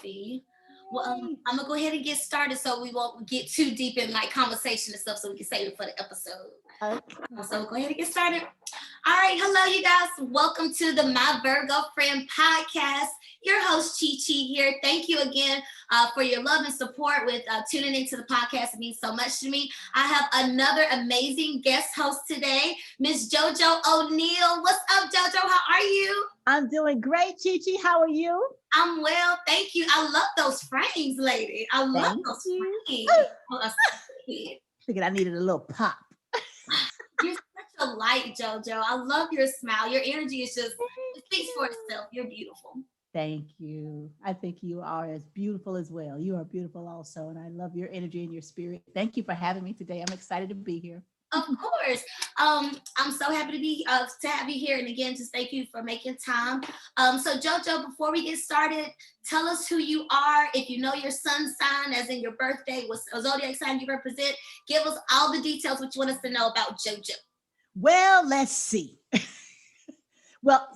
coffee. Well, I'm gonna go ahead and get started so we won't get too deep in like conversation and stuff, so we can save it for the episode. Okay. So we'll go ahead and get started. All right, hello, you guys. Welcome to the My Virgo Friend podcast. Your host CheChe here. Thank you again for your love and support with tuning into the podcast. It means so much to me. I have another amazing guest host today, Miss Jojo O'Neil. What's up, Jojo? How are you? I'm doing great, CheChe. How are you? I'm well, thank you. I love those frames, lady. I love Thank those you. frames. Oh, that's so pretty. Figured I needed a little pop. You're such a light, Jojo. I love your smile. Your energy is just, it speaks for itself. You're beautiful. Thank you. I think you are as beautiful as well. You are beautiful also, and I love your energy and your spirit. Thank you for having me today. I'm excited to be here. Of course. I'm so happy to have you here. And again, just thank you for making time. So Jojo, before we get started, tell us who you are. If you know your sun sign, as in your birthday, what zodiac sign you represent, give us all the details, what you want us to know about Jojo. Well, let's see. Well,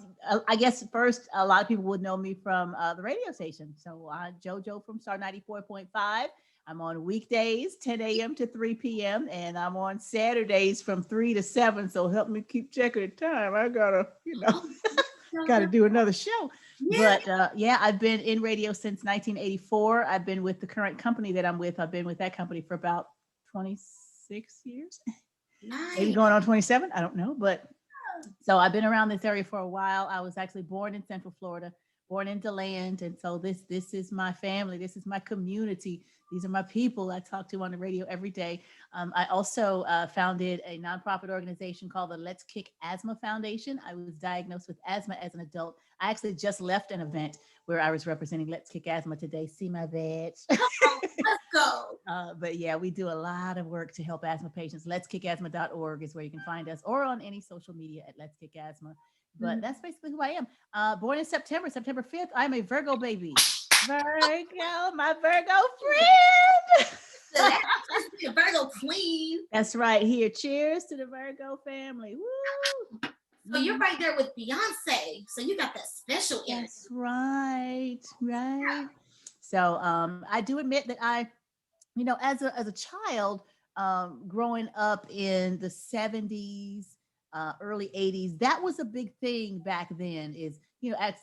I guess first, a lot of people would know me from the radio station. So Jojo from Star 94.5. I'm on weekdays, 10 a.m. to 3 p.m. And I'm on Saturdays from 3 to 7. So help me keep checking the time. I gotta, gotta do another show. Yeah. But I've been in radio since 1984. I've been with the current company that I'm with. I've been with that company for about 26 years. Nice. Maybe going on 27. I don't know. But so I've been around this area for a while. I was actually born in Central Florida, born in DeLand. And so this is my family. This is my community. These are my people I talk to on the radio every day. I also founded a nonprofit organization called the Let's Kick Asthma Foundation. I was diagnosed with asthma as an adult. I actually just left an event where I was representing Let's Kick Asthma today. See my badge. Let's go. But yeah, we do a lot of work to help asthma patients. Let'sKickAsthma.org is where you can find us, or on any social media at Let's Kick Asthma. But that's basically who I am. Born in September 5th. I'm a Virgo baby. Virgo, my Virgo friend. That's a Virgo queen. That's right. Here, cheers to the Virgo family. Woo! So you're right there with Beyonce. So you got that special energy. That's right. So I do admit that I, as a child, growing up in the 70s, early 80s, that was a big thing back then.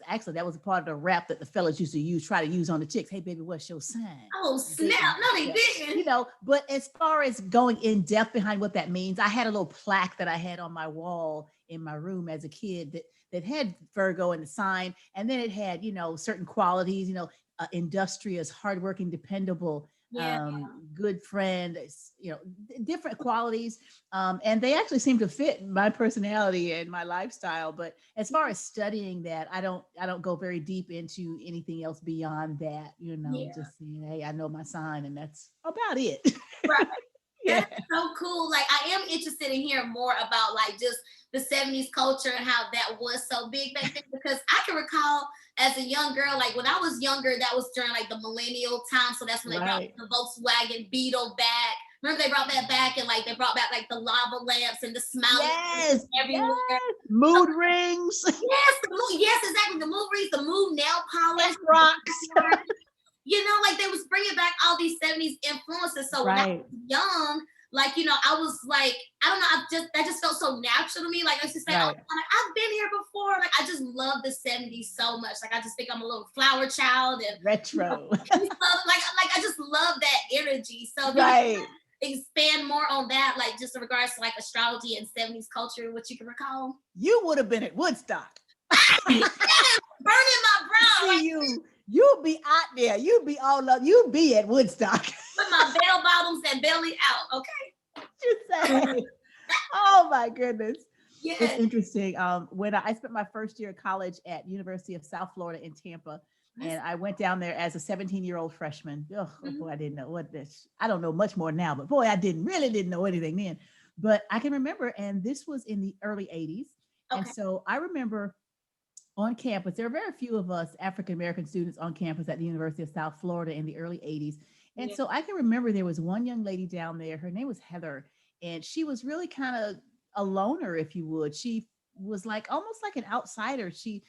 Actually that was a part of the rap that the fellas used to try to use on the chicks. Hey baby, what's your sign? Oh snap. No, they didn't. But as far as going in depth behind what that means, I had a little plaque that I had on my wall in my room as a kid that had Virgo in the sign. And then it had, certain qualities, industrious, hardworking, dependable, good friend, different qualities. And they actually seem to fit my personality and my lifestyle. But as far as studying that, I don't go very deep into anything else beyond that, just saying, hey, I know my sign and that's about it. Right. Yeah. That's so cool. Like I am interested in hearing more about like just the 70s culture and how that was so big back then, because I can recall as a young girl, like when I was younger, that was during like the millennial time. So that's when they brought the Volkswagen Beetle back. Remember they brought that back, and like they brought back like the lava lamps and the smiles everywhere. Yes. Mood rings. Yes, exactly. The mood rings, the mood nail polish, rocks. Like they was bringing back all these 70s influences. So when I was young, like, I was like, I don't know, that just felt so natural to me. Like I used to say, I've been here before. Like I just love the 70s so much. Like I just think I'm a little flower child and retro. Like I just love that energy. So expand more on that, like just in regards to like astrology and 70s culture, what you can recall. You would have been at Woodstock. Burning my brow. See you'll be out there. You'll be all up. You'll be at Woodstock. With my bell bottoms and belly out. Okay. You say. Oh my goodness. Yeah. It's interesting. When I spent my first year of college at University of South Florida in Tampa, and I went down there as a 17-year-old freshman. Oh boy, I didn't know what this. I don't know much more now, but boy, I really didn't know anything then. But I can remember, and this was in the early 80s. And so I remember on campus, there were very few of us African-American students on campus at the University of South Florida in the early 80s. And so I can remember there was one young lady down there, her name was Heather, and she was really kind of a loner, if you would. She was like, almost like an outsider. She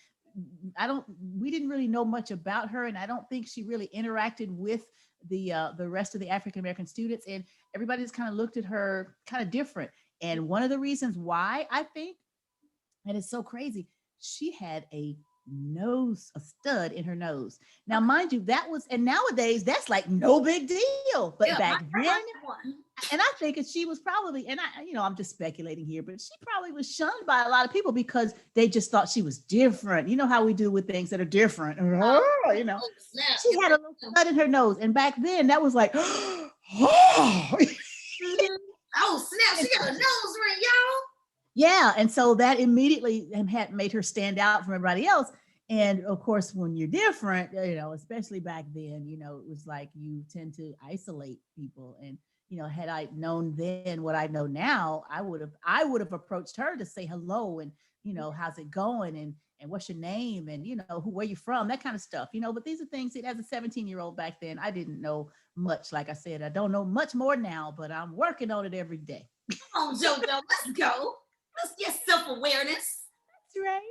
we didn't really know much about her, and I don't think she really interacted with the rest of the African American students, and everybody just kind of looked at her kind of different. And one of the reasons why I think, and it's so crazy, she had a stud in her nose. Now, Okay. mind you, that was, and nowadays that's like no big deal. But Yeah, back I then, heard that one. and I think that she was probably, and I'm just speculating here, but she probably was shunned by a lot of people because they just thought she was different. You know how we do with things that are different. Oh, Oh, snap. she You had a already little know. stud in her nose, and back then that was like, oh, Mhm. Oh, snap. She got a nose ring, y'all. yeah. And so that immediately had made her stand out from everybody else. And of course, when you're different, especially back then, it was like you tend to isolate people. And had I known then what I know now, I would have approached her to say hello and how's it going, and what's your name, and where you from, that kind of stuff. But these are things that as a 17-year-old back then, I didn't know much. Like I said, I don't know much more now, but I'm working on it every day. Come on, Jojo. Let's go. Let's get self-awareness. That's right.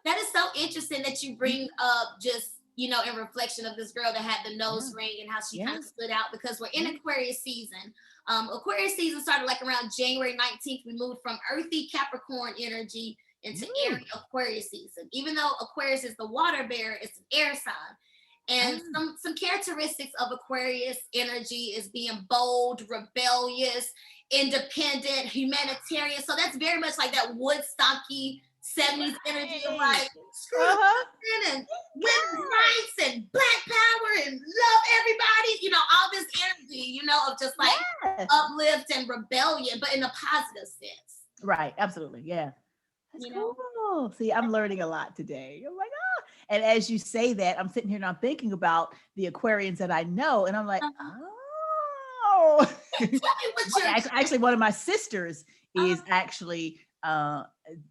That is so interesting that you bring up just, in reflection of this girl that had the Yeah. nose ring and how she kind Yeah. of stood out because we're in Yeah. Aquarius season. Aquarius season started like around January 19th. We moved from earthy Capricorn energy into Ooh. airy Aquarius season. Even though Aquarius is the water bearer, it's an air sign. And Ah. some characteristics of Aquarius energy is being bold, rebellious, independent, humanitarian. So that's very much like that Woodstocky 70s energy of Right. like screw the Uh-huh. president and women's rights and black power and love everybody, all this energy, of just like Yes. uplift and rebellion, but in a positive sense, Right. Absolutely. Yeah. That's you know? cool. See, I'm learning a lot today. I'm like, oh. And as you say that, I'm sitting here and I'm thinking about the Aquarians that I know, and I'm like, Uh-huh. oh. Tell me what you're Actually, one of my sisters uh, is actually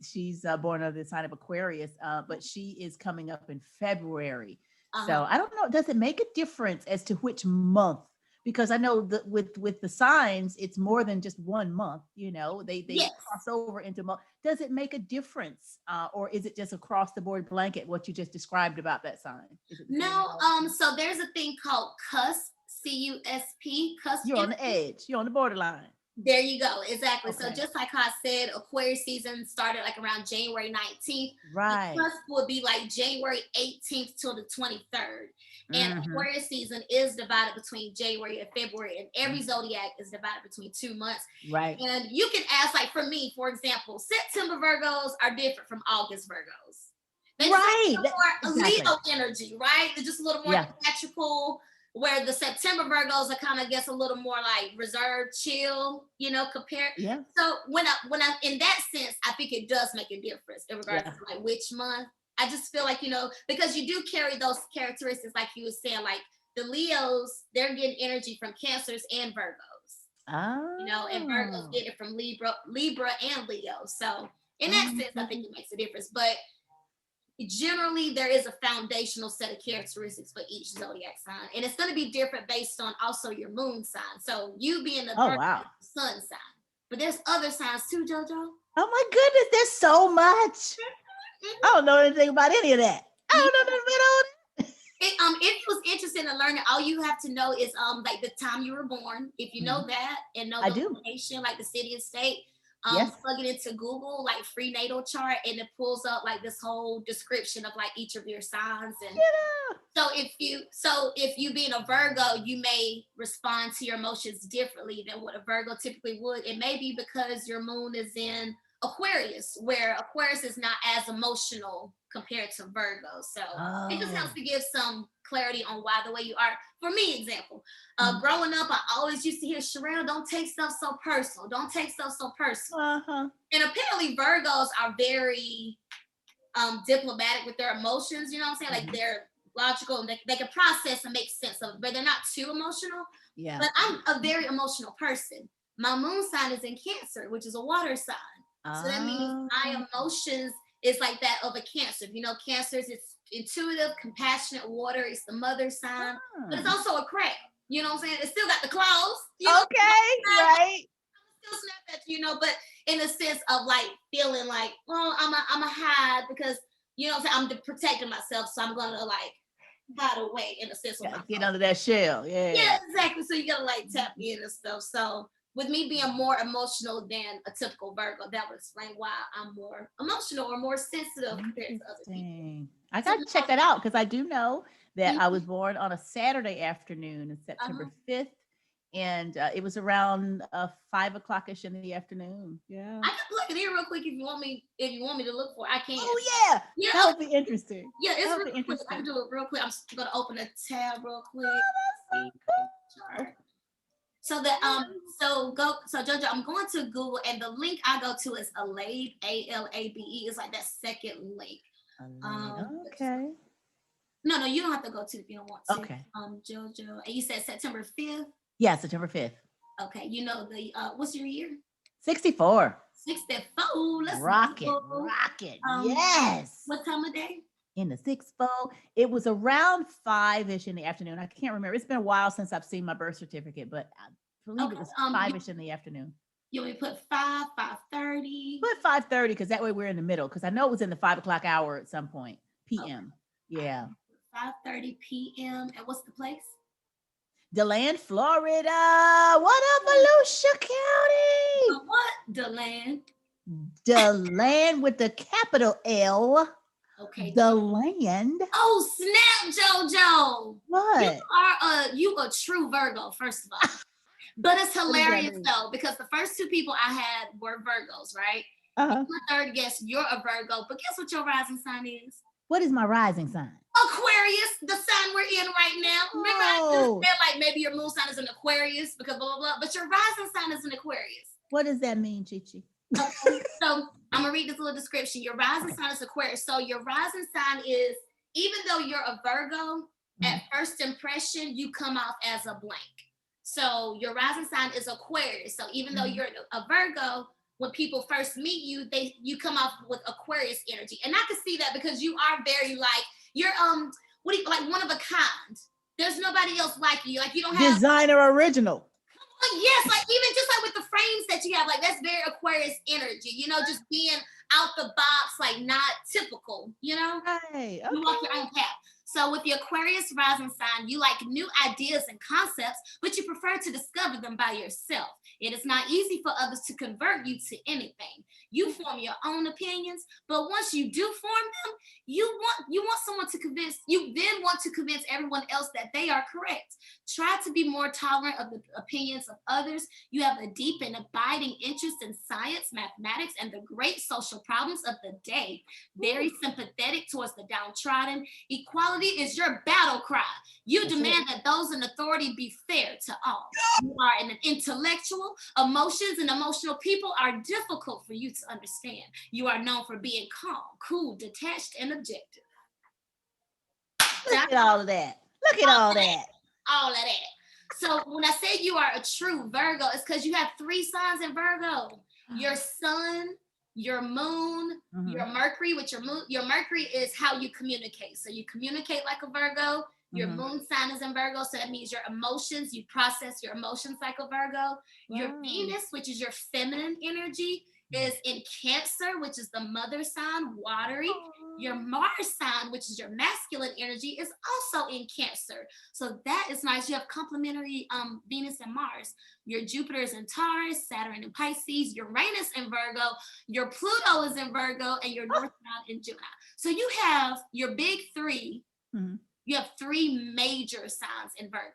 she's born under the sign of Aquarius, but she is coming up in February. uh-huh. So I don't know. Does it make a difference as to which month? Because I know that with the signs, it's more than just 1 month. They Yes. cross over into month. Does it make a difference, or is it just across the board blanket what you just described about that sign? Is it the same in No, all? so there's a thing called cusp, C-U-S-P, cusp You're on the energy. edge. You're on the borderline. There you go. Exactly. So Okay. just like how I said, Aquarius season started like around January 19th. The Right. cusp would be like January 18th till the 23rd. And Mm-hmm. Aquarius season is divided between January and February, and every zodiac is divided between 2 months. Right. And you can ask, like for me, for example, September Virgos are different from August Virgos. They just have Right. a little more Exactly. Leo energy, right? They're just a little more Yeah. theatrical, where the September Virgos are kind of, guess, a little more like reserved, chill, compared. Yeah. So when I in that sense, I think it does make a difference in regards Yeah. to like which month. I just feel like, because you do carry those characteristics, like you were saying, like the Leos, they're getting energy from Cancers and Virgos, and Virgos Oh. get it from Libra and Leo. So in that sense, I think Mhm. it makes a difference. But generally there is a foundational set of characteristics for each zodiac sign, and it's going to be different based on also your moon sign. So you being the Oh Virgo wow. sun sign, but there's other signs too, Jojo. Oh my goodness, there's so much. I Mhm. don't know anything about any of that. I Yeah. don't know nothing about all that. If you was interested in learning, all you have to know is like the time you were born. If you know Mhm. that and know I the do. location, like the city and state, Yes. plug it into Google, like free natal chart, and it pulls up like this whole description of like each of your signs. And Yeah. so if you being a Virgo, you may respond to your emotions differently than what a Virgo typically would. It may be because your moon is in Aquarius, where Aquarius is not as emotional compared to Virgo. So it just helps Oh. to give some clarity on why the way you are. For me, example, Mhm. growing up, I always used to hear, Sherelle, don't take stuff so personal. Don't take stuff so personal. Uh-huh. And apparently Virgos are very diplomatic with their emotions, you know what I'm saying? Like Mhm. they're logical and they can process and make sense of it, but they're not too emotional. Yeah. But I'm a very emotional person. My moon sign is in Cancer, which is a water sign. So that means my Oh. emotions is like that of a Cancer. Cancers, it's intuitive, compassionate water, it's the mother sign, but it's Hmm. also a crab. You know what I'm saying? It's still got the claws, Okay. Right. still snap at you, but in a sense of like feeling like, well, I'm a hide because You know what I'm saying? I'm protecting myself, so I'm gonna like hide away in a sense with my Get phone. under that shell. Yeah, Yeah. exactly. So you gotta like tap in and stuff. So with me being more emotional than a typical Virgo, that would explain why I'm more emotional or more sensitive compared to other people. Interesting. I So, got to check that out because I do know that I mhm, was born on a Saturday afternoon, on uh-huh. September 5th. And it was around 5 o'clock ish in the afternoon. Yeah. I can plug it in real quick if you want me. If you want me to look for, it, I can. Oh, yeah. Yeah, That okay. would be interesting. Yeah, it's That would real be quick. I can interesting. do it real quick. I'm just gonna open a tab real quick. Oh, that's so cool. So that so go so Jojo, I'm going to Google and the link I go to is Alabe, ALABE. It's like that second link. Let's Okay. no, you don't have to go to if you don't want to. Okay. Jojo, and you said September 5th. Yeah, September 5th. Okay, you know the what's your year? 64. 64. Let's Rocket. go. Rocket. Um, Yes. what time of day? In the 6-4. It was around 5-ish in the afternoon. I can't remember. It's been a while since I've seen my birth certificate, but I believe Okay. it was You, 5-ish in the afternoon. you want me to put 5:30? Put 5:30 because that way we're in the middle. Because I know it was in the 5 o'clock hour at some point. Okay. PM. Yeah. 5:30 p.m. And what's the place? DeLand, Florida. What up, Volusia County? What? DeLand. DeLand with the capital L. Okay. The land. Oh snap, Jojo! What? You a true Virgo, first of all. But it's What does that hilarious mean? though, because the first two people I had were Virgos, right? Uh-huh. The third guess, you're a Virgo, but guess what your rising sign is? What is my rising sign? Aquarius, the sign we're in right now. Remember, I just Oh, said like maybe your moon sign is an Aquarius because blah blah blah, but your rising sign is an Aquarius. what does that mean, CheChe? Okay, so I'm gonna read this little description. Your rising sign is Aquarius. So your rising sign is, even though you're a Virgo, at first impression you come off as a blank. So your rising sign is Aquarius. So even though you're a Virgo, when people first meet you, you come off with Aquarius energy, and I can see that because you are very like you're what do you like one of a kind. There's nobody else like you. Like you don't have Designer original. yes, like even just like with the frames that you have, like that's very Aquarius energy, you know, just being out the box, like not typical, you know? Hey, You walk okay. your own path. So with the Aquarius rising sign, you like new ideas and concepts, but you prefer to discover them by yourself. It is not easy for others to convert you to anything. You form your own opinions, but once you do form them, you want someone to convince you, then want to convince everyone else that they are correct. Try to be more tolerant of the opinions of others. You have a deep and abiding interest in science, mathematics, and the great social problems of the day. Very sympathetic towards the downtrodden. Equality is your battle cry. You demand that those in authority be fair to all. You are an intellectual. Emotions and emotional people are difficult for you to understand. You are known for being calm, cool, detached, and objective. Look at all of that. Look at all that. All of that. So when I say you are a true Virgo, it's because you have 3 signs in Virgo. Your sun, your moon, your Mercury, which your Mercury is how you communicate. So you communicate like a Virgo. Your moon sign is in Virgo, so that means your emotions, you process your emotions like a Virgo. Your Venus, which is your feminine energy, is in Cancer, which is the mother sign, watery. Your Mars sign, which is your masculine energy, is also in Cancer. So that is nice. You have complementary Venus and Mars. Your Jupiter is in Taurus, Saturn in Pisces, Uranus in Virgo, your Pluto is in Virgo, and your North Node in Gemini. So you have your big 3. You have 3 major signs in Virgo.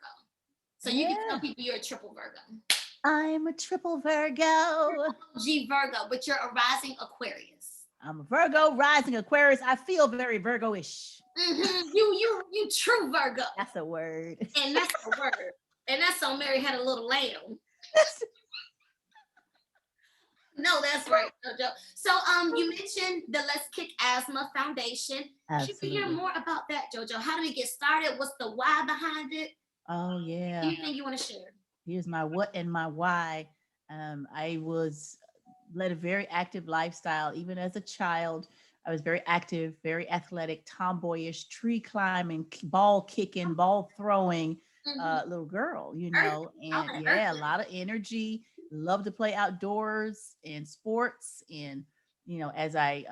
So you can tell people you're a triple Virgo. I'm a triple Virgo. G Virgo, but you're a rising Aquarius. I'm a Virgo, rising Aquarius. I feel very Virgo-ish. You true Virgo. That's a word. And that's a word. And that's so Mary had a little lamb. No, that's right, Jojo. So you mentioned the Let's Kick Asthma Foundation. Absolutely. Can you hear more about that, Jojo? How did we get started? What's the why behind it? Oh, yeah. Anything you want to share? Here's my what and my why. I led a very active lifestyle. Even as a child, I was very active, very athletic, tomboyish, tree climbing, ball kicking, ball throwing little girl, you know, and a lot of energy, loved to play outdoors and sports. And, you know, as I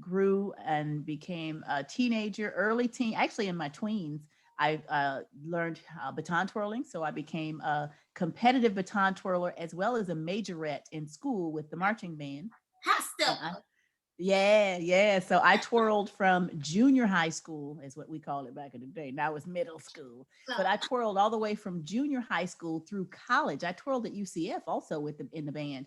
grew and became a teenager, early teen, actually in my tweens, I learned baton twirling. So I became a competitive baton twirler as well as a majorette in school with the marching band. Hot And step. yeah, yeah. So I twirled from junior high school, is what we called it back in the day. Now it's middle school. But I twirled all the way from junior high school through college. I twirled at UCF also with the in the band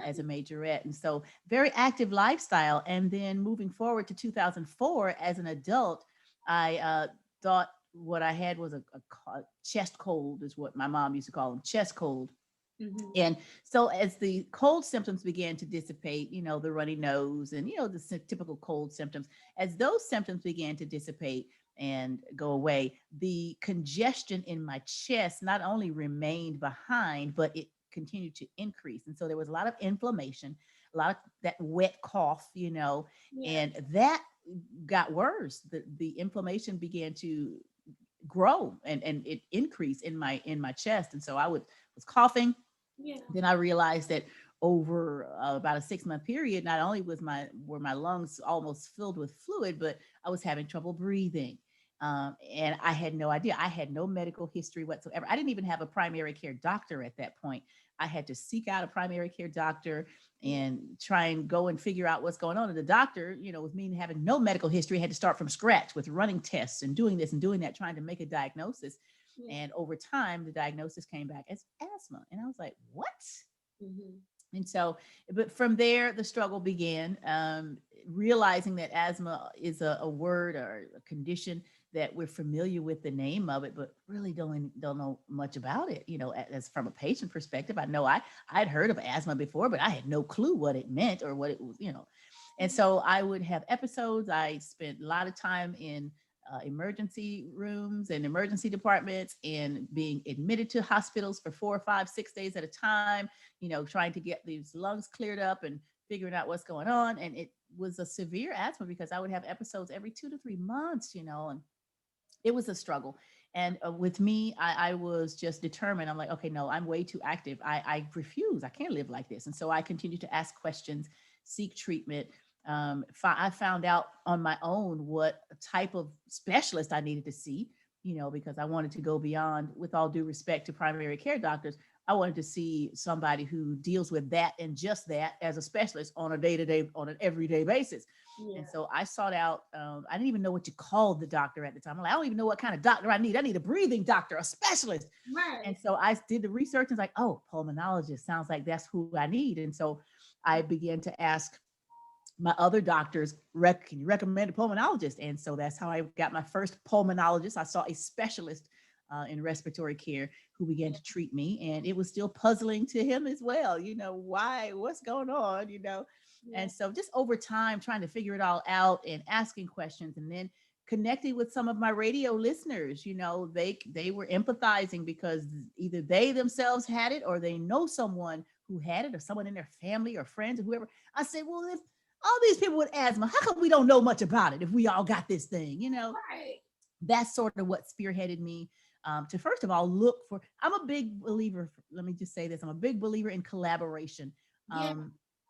as a majorette. And so very active lifestyle. And then moving forward to 2004 as an adult, I thought what I had was a chest cold, is what my mom used to call them, chest cold. Mm-hmm. And so as the cold symptoms began to dissipate, the runny nose and, the typical cold symptoms, as those symptoms began to dissipate and go away, the congestion in my chest not only remained behind, but it continued to increase. And so there was a lot of inflammation, a lot of that wet cough, Yeah. and that got worse. The inflammation began to grow and it increased in my chest. And so was coughing. Yeah. Then I realized that over about a 6-month period, not only were my lungs almost filled with fluid, but I was having trouble breathing. And I had no idea. I had no medical history whatsoever. I didn't even have a primary care doctor at that point. I had to seek out a primary care doctor and try and go and figure out what's going on. And the doctor, with me having no medical history, had to start from scratch with running tests and doing this and doing that, trying to make a diagnosis. Yeah. And over time, the diagnosis came back as asthma. And I was like, what? Mm-hmm. And so, but from there, the struggle began, realizing that asthma is a word or a condition that we're familiar with the name of it, but really don't know much about it. As from a patient perspective, I know I'd heard of asthma before, but I had no clue what it meant or what it was. And so I would have episodes. I spent a lot of time in emergency rooms and emergency departments and being admitted to hospitals for 4, 5, 6 days at a time, trying to get these lungs cleared up and figuring out what's going on. And it was a severe asthma because I would have episodes every 2 to 3 months, and it was a struggle. And with me, I was just determined. I'm like, okay, no, I'm way too active. I refuse. I can't live like this. And so I continued to ask questions, seek treatment. I found out on my own what type of specialist I needed to see, because I wanted to go beyond, with all due respect to primary care doctors, I wanted to see somebody who deals with that and just that as a specialist on a day-to-day, on an everyday basis. Yeah. And so I sought out, I didn't even know what you called the doctor at the time. I'm like, I don't even know what kind of doctor I need. I need a breathing doctor, a specialist. Right. And so I did the research and was like, oh, pulmonologist sounds like that's who I need. And so I began to ask my other doctors, can you recommend a pulmonologist? And so that's how I got my first pulmonologist. I saw a specialist in respiratory care who began to treat me. And it was still puzzling to him as well. Why, what's going on, Yeah. And so just over time, trying to figure it all out and asking questions, and then connecting with some of my radio listeners, they were empathizing because either they themselves had it or they know someone who had it or someone in their family or friends or whoever. I said, well, if all these people with asthma, how come we don't know much about it if we all got this thing, Right. That's sort of what spearheaded me to first of all look for. I'm a big believer. Let me just say this: I'm a big believer in collaboration. Yeah.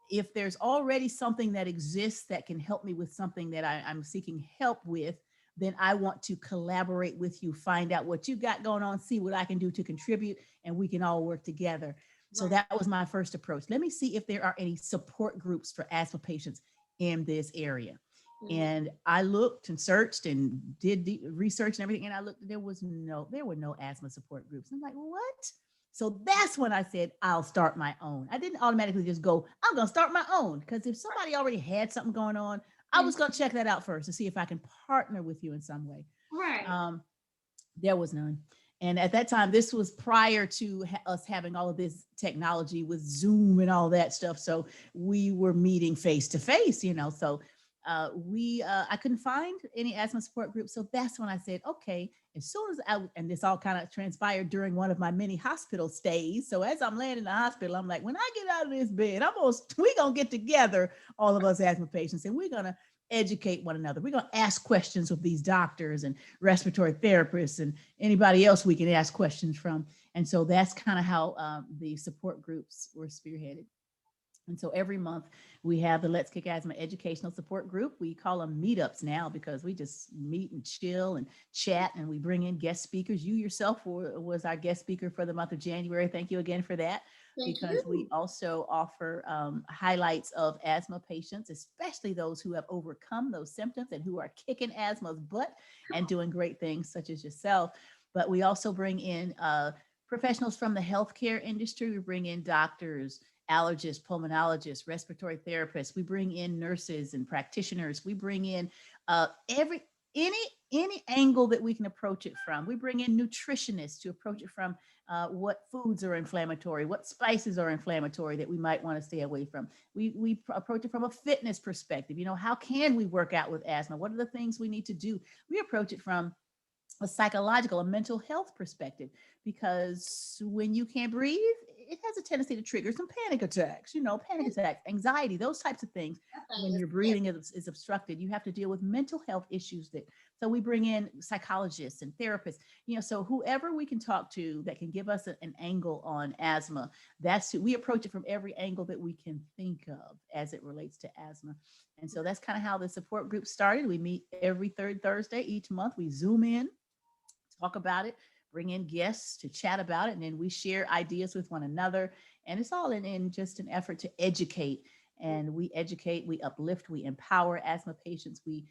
If there's already something that exists that can help me with something that I'm seeking help with, then I want to collaborate with you, find out what you got going on, see what I can do to contribute, and we can all work together. So Right. that was my first approach. Let me see if there are any support groups for asthma patients in this area. Mhm. And I looked and searched and did the research and everything. And I looked, there were no asthma support groups. I'm like, what? So that's when I said, I'll start my own. I didn't automatically just go, I'm going to start my own. Because if somebody already had something going on, I was going to check that out first to see if I can partner with you in some way. Right. There was none. And at that time, this was prior to us having all of this technology with Zoom and all that stuff. So we were meeting face to face, So I couldn't find any asthma support groups. So that's when I said, okay, as soon as and this all kind of transpired during one of my many hospital stays. So as I'm laying in the hospital, I'm like, when I get out of this bed, we're going to get together, all of us asthma patients, and we're going to educate one another. We're going to ask questions of these doctors and respiratory therapists and anybody else we can ask questions from. And so that's kind of how the support groups were spearheaded. And so every month we have the Let's Kick Asthma Educational Support Group. We call them meetups now because we just meet and chill and chat, and we bring in guest speakers. You yourself was our guest speaker for the month of January. Thank you again for that, Thank because we you. also offer highlights of asthma patients, especially those who have overcome those symptoms and who are kicking asthma's butt and doing great things, such as yourself. But we also bring in professionals from the healthcare industry. We bring in doctors, allergists, pulmonologists, respiratory therapists. We bring in nurses and practitioners. We bring in every any any angle that we can approach it from. We bring in nutritionists to approach it from what foods are inflammatory, what spices are inflammatory that we might want to stay away from. We approach it from a fitness perspective. How can we work out with asthma? What are the things we need to do? We approach it from a psychological, a mental health perspective, because when you can't breathe, it has a tendency to trigger some panic attacks, panic attacks, anxiety, those types of things. That thing When is your scary. breathing is obstructed, you have to deal with mental health issues. So we bring in psychologists and therapists, so whoever we can talk to that can give us an angle on asthma. That's who we approach it from, every angle that we can think of as it relates to asthma. And so that's kind of how the support group started. We meet every third Thursday each month. We Zoom in, talk about it, bring in guests to chat about it, and then we share ideas with one another. And it's all in just an effort to educate. And we educate, we uplift, we empower asthma patients. We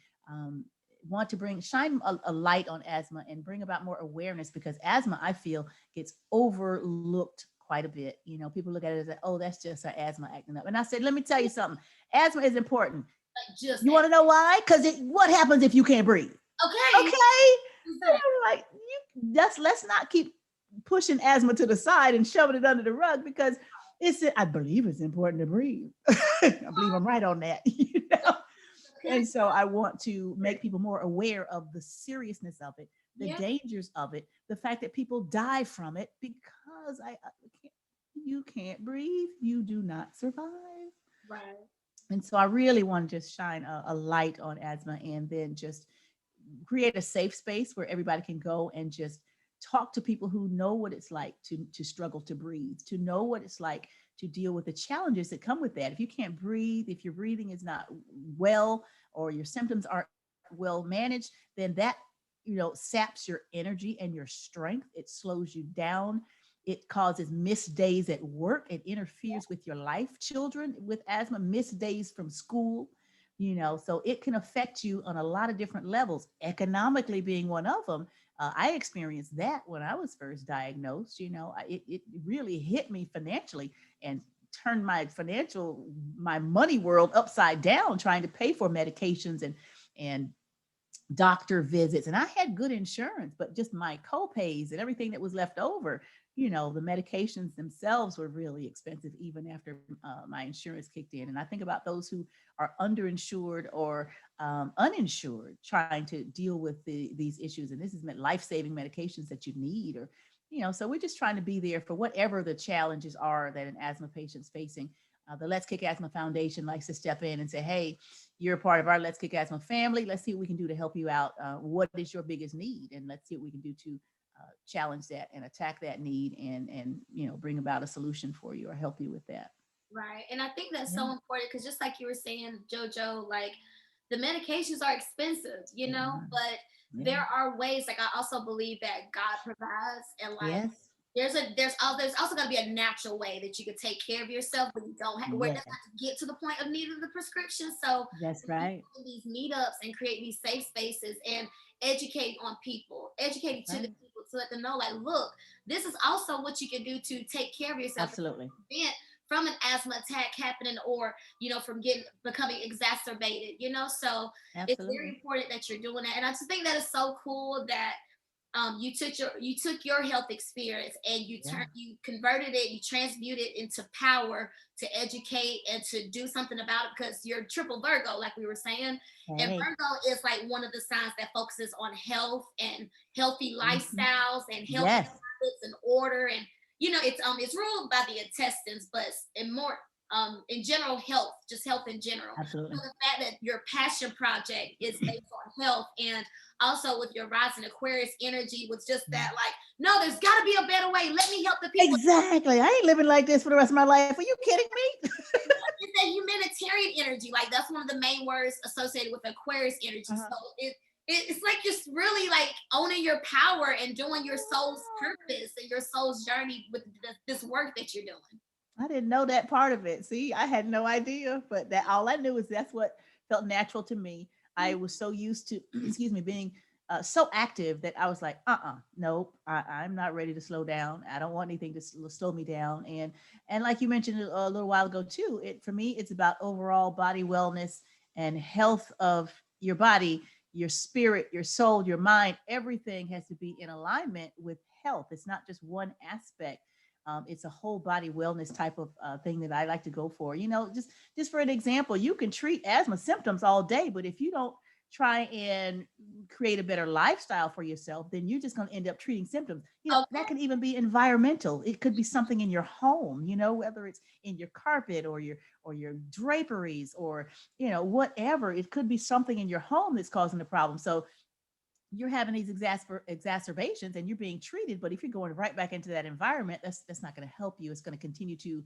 want to shine a light on asthma and bring about more awareness, because asthma, I feel, gets overlooked quite a bit. People look at it as, oh, that's just our asthma acting up. And I said, let me tell you something. Asthma is important. Like just You want to know why? Because what happens if you can't breathe? okay. Okay. Exactly. Like, let's not keep pushing asthma to the side and shoving it under the rug, because I believe it's important to breathe. I believe I'm right on that. Okay. And so I want to make people more aware of the seriousness of it, the Yeah. dangers of it, the fact that people die from it because you can't breathe, you do not survive. Right. And so I really want to just shine a light on asthma, and then just create a safe space where everybody can go and just talk to people who know what it's like to struggle to breathe, to know what it's like to deal with the challenges that come with that. If you can't breathe, if your breathing is not well, or your symptoms aren't well managed, then that saps your energy and your strength. It slows you down. It causes missed days at work. It interferes with your life. Children with asthma miss days from school, so it can affect you on a lot of different levels, economically being one of them. I experienced that when I was first diagnosed. It really hit me financially, and turned my money world upside down, trying to pay for medications and doctor visits. And I had good insurance, but just my co-pays and everything that was left over, the medications themselves were really expensive, even after my insurance kicked in. And I think about those who are underinsured or uninsured, trying to deal with these issues. And this is life-saving medications that you need, or so we're just trying to be there for whatever the challenges are that an asthma patient's facing. The Let's Kick Asthma Foundation likes to step in and say, hey, you're a part of our Let's Kick Asthma family. Let's see what we can do to help you out. What is your biggest need? And let's see what we can do to challenge that and attack that need, and bring about a solution for you, or help you with that. Right. And I think that's Yeah. so important because just like you were saying, Jojo, like the medications are expensive, Yeah. but Yeah. there are ways, like I also believe that God provides, and like Yes. there's also going to be a natural way that you can take care of yourself, but you don't have where it Yeah. doesn't have to get to the point of needing the prescription. So That's we right. find these meetups and create these safe spaces and educate on people, educate to the Right. people to let them know, like, look, this is also what you can do to take care of yourself, Absolutely. prevent from an asthma attack happening, or from getting becoming exacerbated, so it's very Absolutely. important that you're doing that. And I just think that is so cool that you took your health experience and Yeah. you converted it, you transmuted it into power to educate and to do something about it, because you're triple Virgo, like we were saying. And Hey. Virgo is like one of the signs that focuses on health and healthy Mhm. lifestyles and healthy Yes. habits and order. And it's ruled by the intestines, but in more in general, health, just health in general. So Absolutely. the fact that your passion project is based on health, and also with your rising Aquarius energy, was just that, like, no, there's got to be a better way. Let me help the people. Exactly. I ain't living like this for the rest of my life. Are you kidding me? humanitarian energy. Like that's one of the main words associated with Aquarius energy. Uh-huh. So it's like you're really like owning your power and doing your soul's purpose and your soul's journey with this work that you're doing. I didn't know that part of it. See, I had no idea, but that all I knew is that's what felt natural to me. I was so used to, excuse me, being so active that I was like, nope, I'm not ready to slow down. I don't want anything to slow me down. And like you mentioned a little while ago too, it for me, it's about overall body wellness and health of your body, your spirit, your soul, your mind. Everything has to be in alignment with health. It's not just one aspect. It's a whole body wellness type of thing that I like to go for. Just for an example, you can treat asthma symptoms all day, but if you don't try and create a better lifestyle for yourself, then you're just going to end up treating symptoms. That Okay. could even be environmental. It could be something in your home, whether it's in your carpet or your draperies or whatever. It could be something in your home that's causing the problem. So you're having these exacerbations and you're being treated, but if you're going right back into that environment, that's not going to help you. It's going to continue to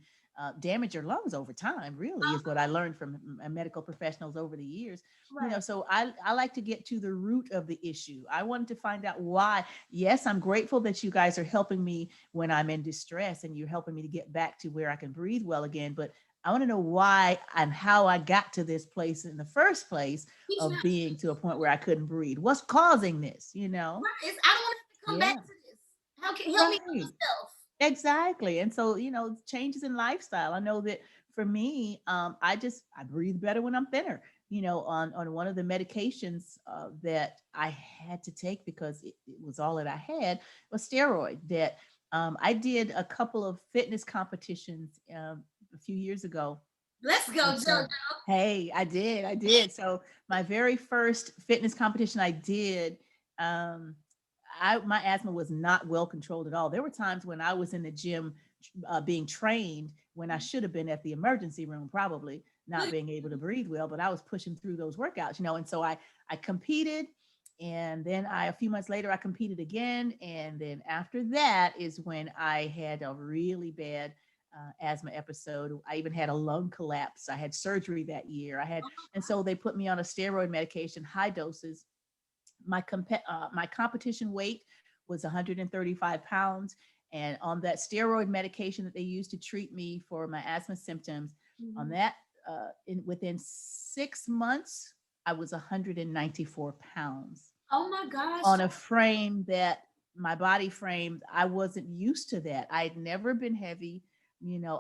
damage your lungs over time, really, is what I learned from medical professionals over the years. Right. So I like to get to the root of the issue. I wanted to find out why. Yes, I'm grateful that you guys are helping me when I'm in distress and you're helping me to get back to where I can breathe well again, but I want to know why and how I got to this place in the first place Teach me of how to being do to a this. point where I couldn't breathe. What's causing this? Right. I don't want to have to come back Yeah, to this. How can help me help right. myself? Exactly. And so, changes in lifestyle. I know that for me, I breathe better when I'm thinner. On one of the medications that I had to take because it was all that I had was steroid. That I did a couple of fitness competitions a few years ago. Let's go, And so, Jojo. hey, I did. So my very first fitness competition I did, um, my asthma was not well controlled at all. There were times when I was in the gym being trained when I should have been at the emergency room, probably not being able to breathe well, but I was pushing through those workouts. And so I competed. And then a few months later, I competed again. And then after that is when I had a really bad asthma episode. I even had a lung collapse. I had surgery that year. And so they put me on a steroid medication, high doses. My competition weight was 135 pounds, and on that steroid medication that they used to treat me for my asthma symptoms, on Mhm. that within 6 months, I was 194 pounds Oh my gosh. on a frame that my body frame, I wasn't used to that. I'd never been heavy.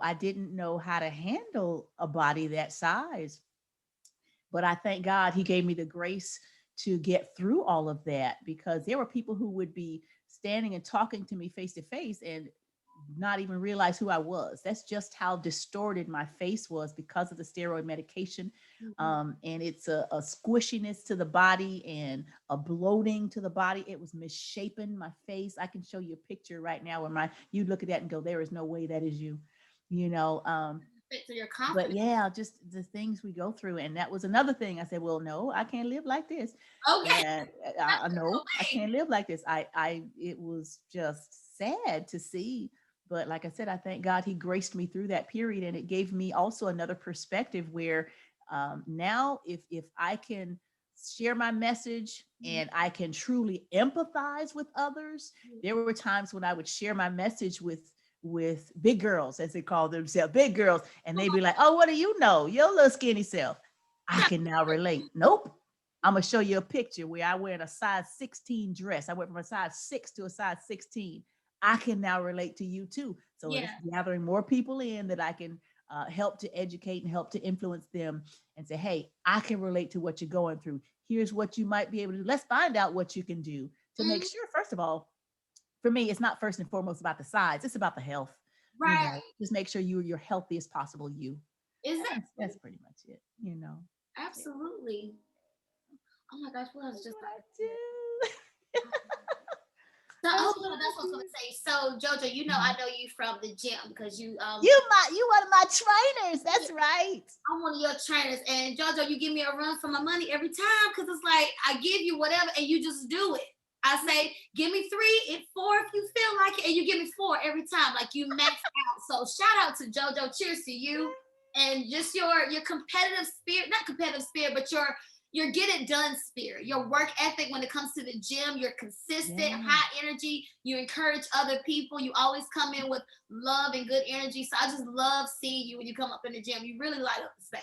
I didn't know how to handle a body that size. But I thank God he gave me the grace to get through all of that because there were people who would be standing and talking to me face to face and not even realize who I was. That's just how distorted my face was because of the steroid medication. Mhm. And it's a squishiness to the body and a bloating to the body. It was misshapen, my face. I can show you a picture right now where you look at that and go, there is no way that is you, you know. To your But confidence. yeah, just the things we go through. And that was another thing. I said, well, no, I can't live like this. Okay. And Not I know I the way. can't live like this. It was just sad to see. But like I said, I thank God he graced me through that period. And it gave me also another perspective where now if I can share my message Mhm. and I can truly empathize with others, there Mhm. were times when I would share my message with big girls, as they call themselves, big girls, and they'd be like, "Oh, what do you know? Your little skinny self." I Right. can now relate. Nope. I'm gonna show you a picture where I wear a size 16 dress. I went from a size 6 to a size 16. I can now relate to you too. So it's Yeah. gathering more people in that I can help to educate and help to influence them and say, hey, I can relate to what you're going through. Here's what you might be able to do. Let's find out what you can do to make Mhm. sure, first of all, for me, it's not first and foremost about the size. It's about the health. Right. Just make sure you're your healthiest possible you. And that's Exactly. pretty much it. Yeah, Absolutely. Oh my gosh, what I was that's just what about I to say. do. So, oh That's what yeah, I that's what I was do. gonna say. So, Jojo, I Mhm. know you from the gym because You one of my trainers. yeah, That's right. I'm one of your trainers, and Jojo, you give me a run for my money every time because it's like I give you whatever and you just do it. I say, give me three and four if you feel like it, and you give me four every time, like you max out. So shout out to Jojo. Cheers to you. and just your competitive spirit, not competitive spirit, but your get it done spirit, your work ethic when it comes to the gym. You're consistent, Yeah. high energy. You encourage other people. You always come in with love and good energy. So I just love seeing you when you come up in the gym. You really light up the space.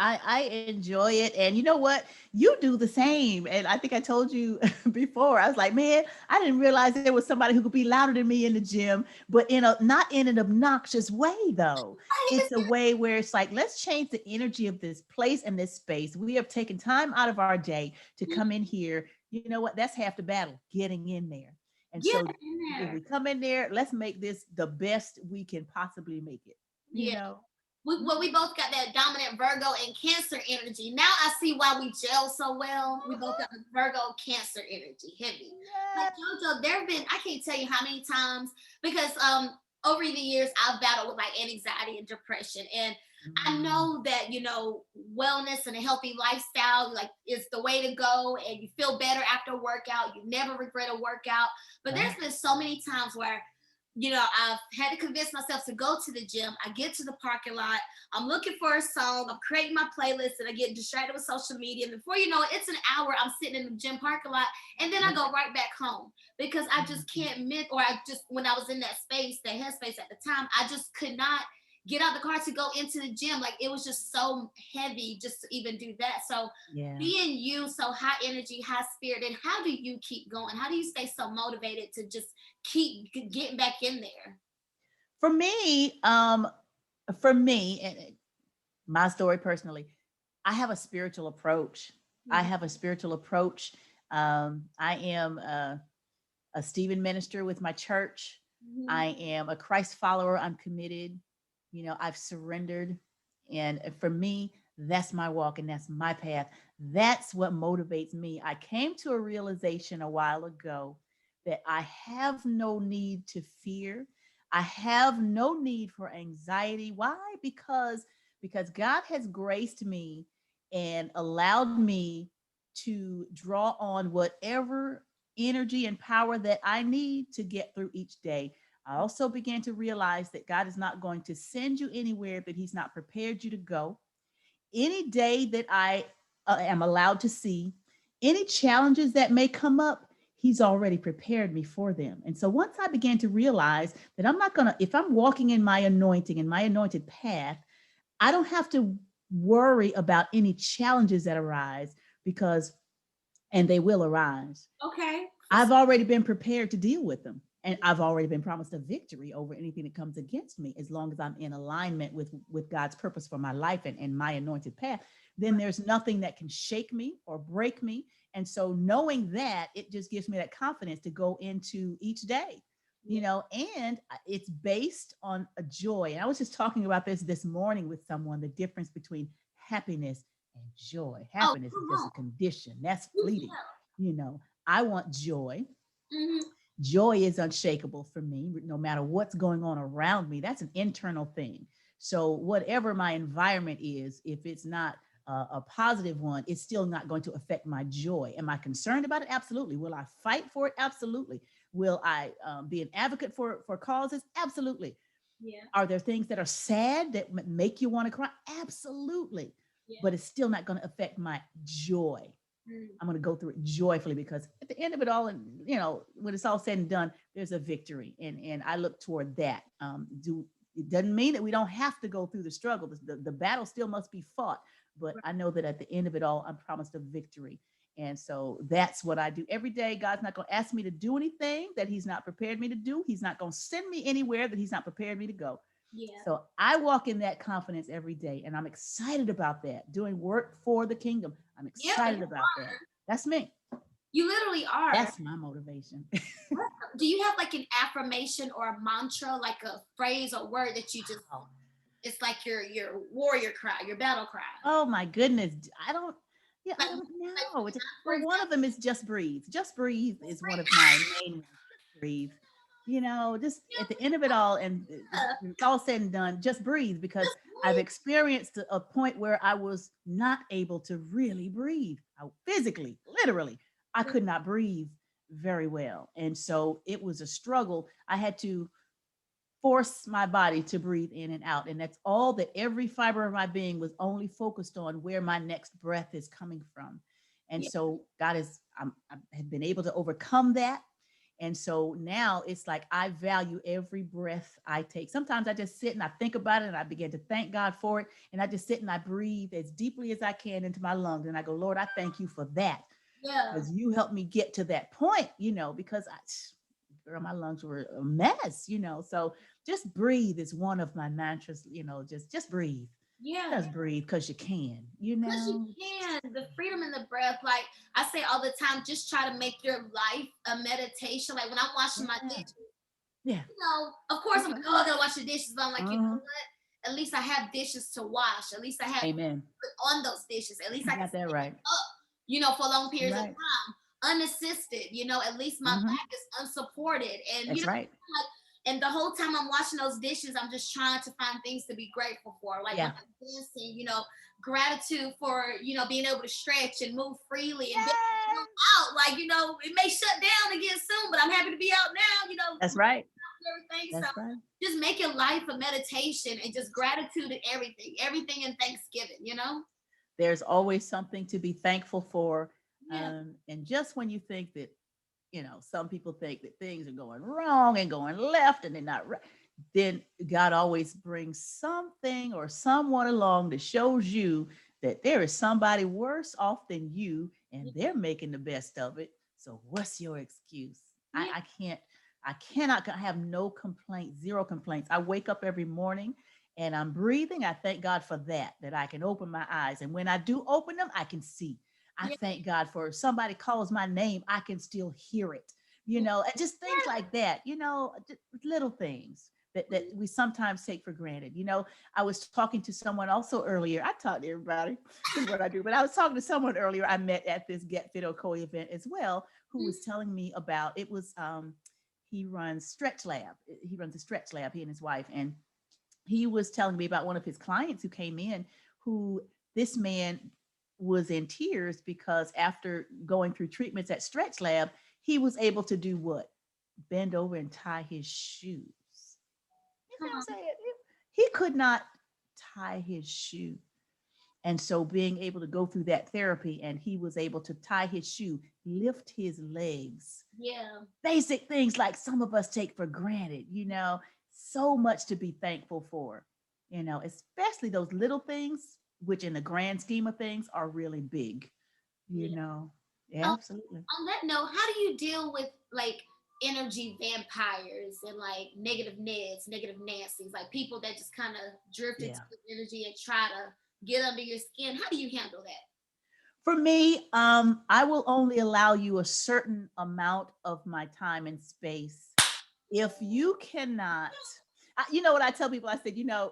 I enjoy it. And you know what? You do the same. And I think I told you before, I was like, man, I didn't realize there was somebody who could be louder than me in the gym, but in a not in an obnoxious way though. It's a way where it's like, let's change the energy of this place and this space. We have taken time out of our day to come in here. You know what? That's half the battle, getting in there. And Get so in if we there. come in there, let's make this the best we can possibly make it, you Yeah. know? We both got that dominant Virgo and Cancer energy. Now I see why we gel so well. We both Mhm. got the Virgo Cancer energy, heavy. Like Yeah. Jojo, there have been, I can't tell you how many times, because over the years I've battled with like anxiety and depression. And I Mm. know that, wellness and a healthy lifestyle like is the way to go, and you feel better after a workout. You never regret a workout. But there's Right. been so many times where I've had to convince myself to go to the gym. I get to the parking lot, I'm looking for a song, I'm creating my playlist, and I get distracted with social media. And before you know it, it's an hour I'm sitting in the gym parking lot, and then I Yeah. go right back home because I just Mhm. can't miss, or I just, when I was in that space, that headspace at the time, I just could not get out the car to go into the gym. Like it was just so heavy just to even do that. So Yeah. being you, so high energy, high spirit, and how do you keep going? How do you stay so motivated to just keep getting back in there? For me, for me, and my story personally, I have a spiritual approach. I Mhm. have a spiritual approach. I am a Stephen minister with my church. Mhm. I am a Christ follower. I'm committed. You know, I've surrendered. And for me, that's my walk and that's my path. That's what motivates me. I came to a realization a while ago that I have no need to fear. I have no need for anxiety. Why? Because God has graced me and allowed me to draw on whatever energy and power that I need to get through each day. I also began to realize that God is not going to send you anywhere that He's not prepared you to go. Any day that I am allowed to see, any challenges that may come up, He's already prepared me for them. And so once I began to realize that I'm not going to, if I'm walking in my anointing and my anointed path, I don't have to worry about any challenges that arise because, and they will arise. Okay. I've already been prepared to deal with them. And I've already been promised a victory over anything that comes against me as long as I'm in alignment with God's purpose for my life and my anointed path. Then there's nothing that can shake me or break me. And so knowing that, it just gives me that confidence to go into each day, Yeah. and it's based on a joy. And I was just talking about this morning with someone, the difference between happiness and joy. Oh, Happiness is come just on. a condition that's fleeting. Yeah. you know I want joy. Hmm. Joy is unshakable for me, no matter what's going on around me. That's an internal thing. So, whatever my environment is, if it's not a positive one, it's still not going to affect my joy. Am I concerned about it? Absolutely. Will I fight for it? Absolutely. Will I be an advocate for causes? Absolutely. Yeah. Are there things that are sad that make you want to cry? Absolutely. Yeah. But it's still not going to affect my joy. Mm. I'm going to go through it joyfully because at the end of it all, and when it's all said and done, there's a victory, and I look toward that. Do It doesn't mean that we don't have to go through the struggle. The battle still must be fought, but I know that at the end of it all, I'm promised a victory, and so that's what I do every day. God's not going to ask me to do anything that He's not prepared me to do. He's not going to send me anywhere that He's not prepared me to go. Yeah. So I walk in that confidence every day, and I'm excited about that. Doing work for the kingdom, I'm Yeah. excited about that. That's me. You literally are. That's my motivation. Do you have like an affirmation or a mantra, like a phrase or word that you just, Wow. it's like your warrior cry, your battle cry? Oh my goodness. I don't, yeah, I Like, don't like know. for Well, one of example, them is just breathe. Just breathe is one spring. of my main ones. Just breathe. Just at the end of it all, and Yeah. it's all said and done, just breathe because Just I've breathe. experienced a point where I was not able to really breathe. Physically, literally, I could not breathe very well. And so it was a struggle. I had to force my body to breathe in and out. And that's all that every fiber of my being was only focused on where my next breath is coming from. And Yeah. so God is, I have been able to overcome that. And so now it's like I value every breath I take. Sometimes I just sit and I think about it and I begin to thank God for it. And I just sit and I breathe as deeply as I can into my lungs. And I go, Lord, I thank you for that Yeah. because you helped me get to that point, because girl, my lungs were a mess, So just breathe is one of my mantras, just breathe. Yeah. Just breathe because you can, Because you can, the freedom in the breath. Like I say all the time, just try to make your life a meditation. Like when I'm washing my Yeah. dishes, Yeah. of course I'm Okay. like, oh, I gotta wash the dishes. But I'm like, you know Uh-huh. what? At least I have dishes to wash. At least I have Amen. put on those dishes. At least You I can got that stand right. up, for long periods of Right. time, unassisted. At least my Hmm. back is unsupported. And That's right. like, and the whole time I'm washing those dishes, I'm just trying to find things to be grateful for. Like when Yeah. I'm dancing, gratitude for being able to stretch and move freely and be Yeah. out. Like it may shut down again soon, but I'm happy to be out now. That's right. Everything. So That's right. just make your life a meditation and just gratitude and everything in Thanksgiving. There's always something to be thankful for. Yeah, And just when you think that, some people think that things are going wrong and going left and they're not right, then God always brings something or someone along that shows you that there is somebody worse off than you and they're making the best of it. So what's your excuse? yeah, I cannot have no complaints, zero complaints. I wake up every morning and I'm breathing. I thank God for that I can open my eyes. And when I do open them, I can see. I yeah, thank God for if somebody calls my name, I can still hear it, and just things like that, just little things that we sometimes take for granted. I was talking to someone also earlier. I talk to everybody is what I do, but I was talking to someone earlier I met at this Get Fit or Co event as well, who was telling me about it was he runs Stretch Lab. He runs a Stretch Lab, he and his wife. And he was telling me about one of his clients who came in, who this man was in tears because after going through treatments at Stretch Lab, he was able to do what? Bend over and tie his shoes. You see what I'm saying? He could not tie his shoe. And so being able to go through that therapy and he was able to tie his shoe, lift his legs, yeah, basic things like some of us take for granted, so much to be thankful for, especially those little things, which in the grand scheme of things are really big, you yeah. know. Yeah, Um, absolutely. on that note, how do you deal with like energy vampires and like negative Neds, negative Nancy's, like people that just kind of drift into Yeah. the energy and try to get under your skin? How do you handle that? For me, I will only allow you a certain amount of my time and space. If you cannot, you know what I tell people? I said, Jojo.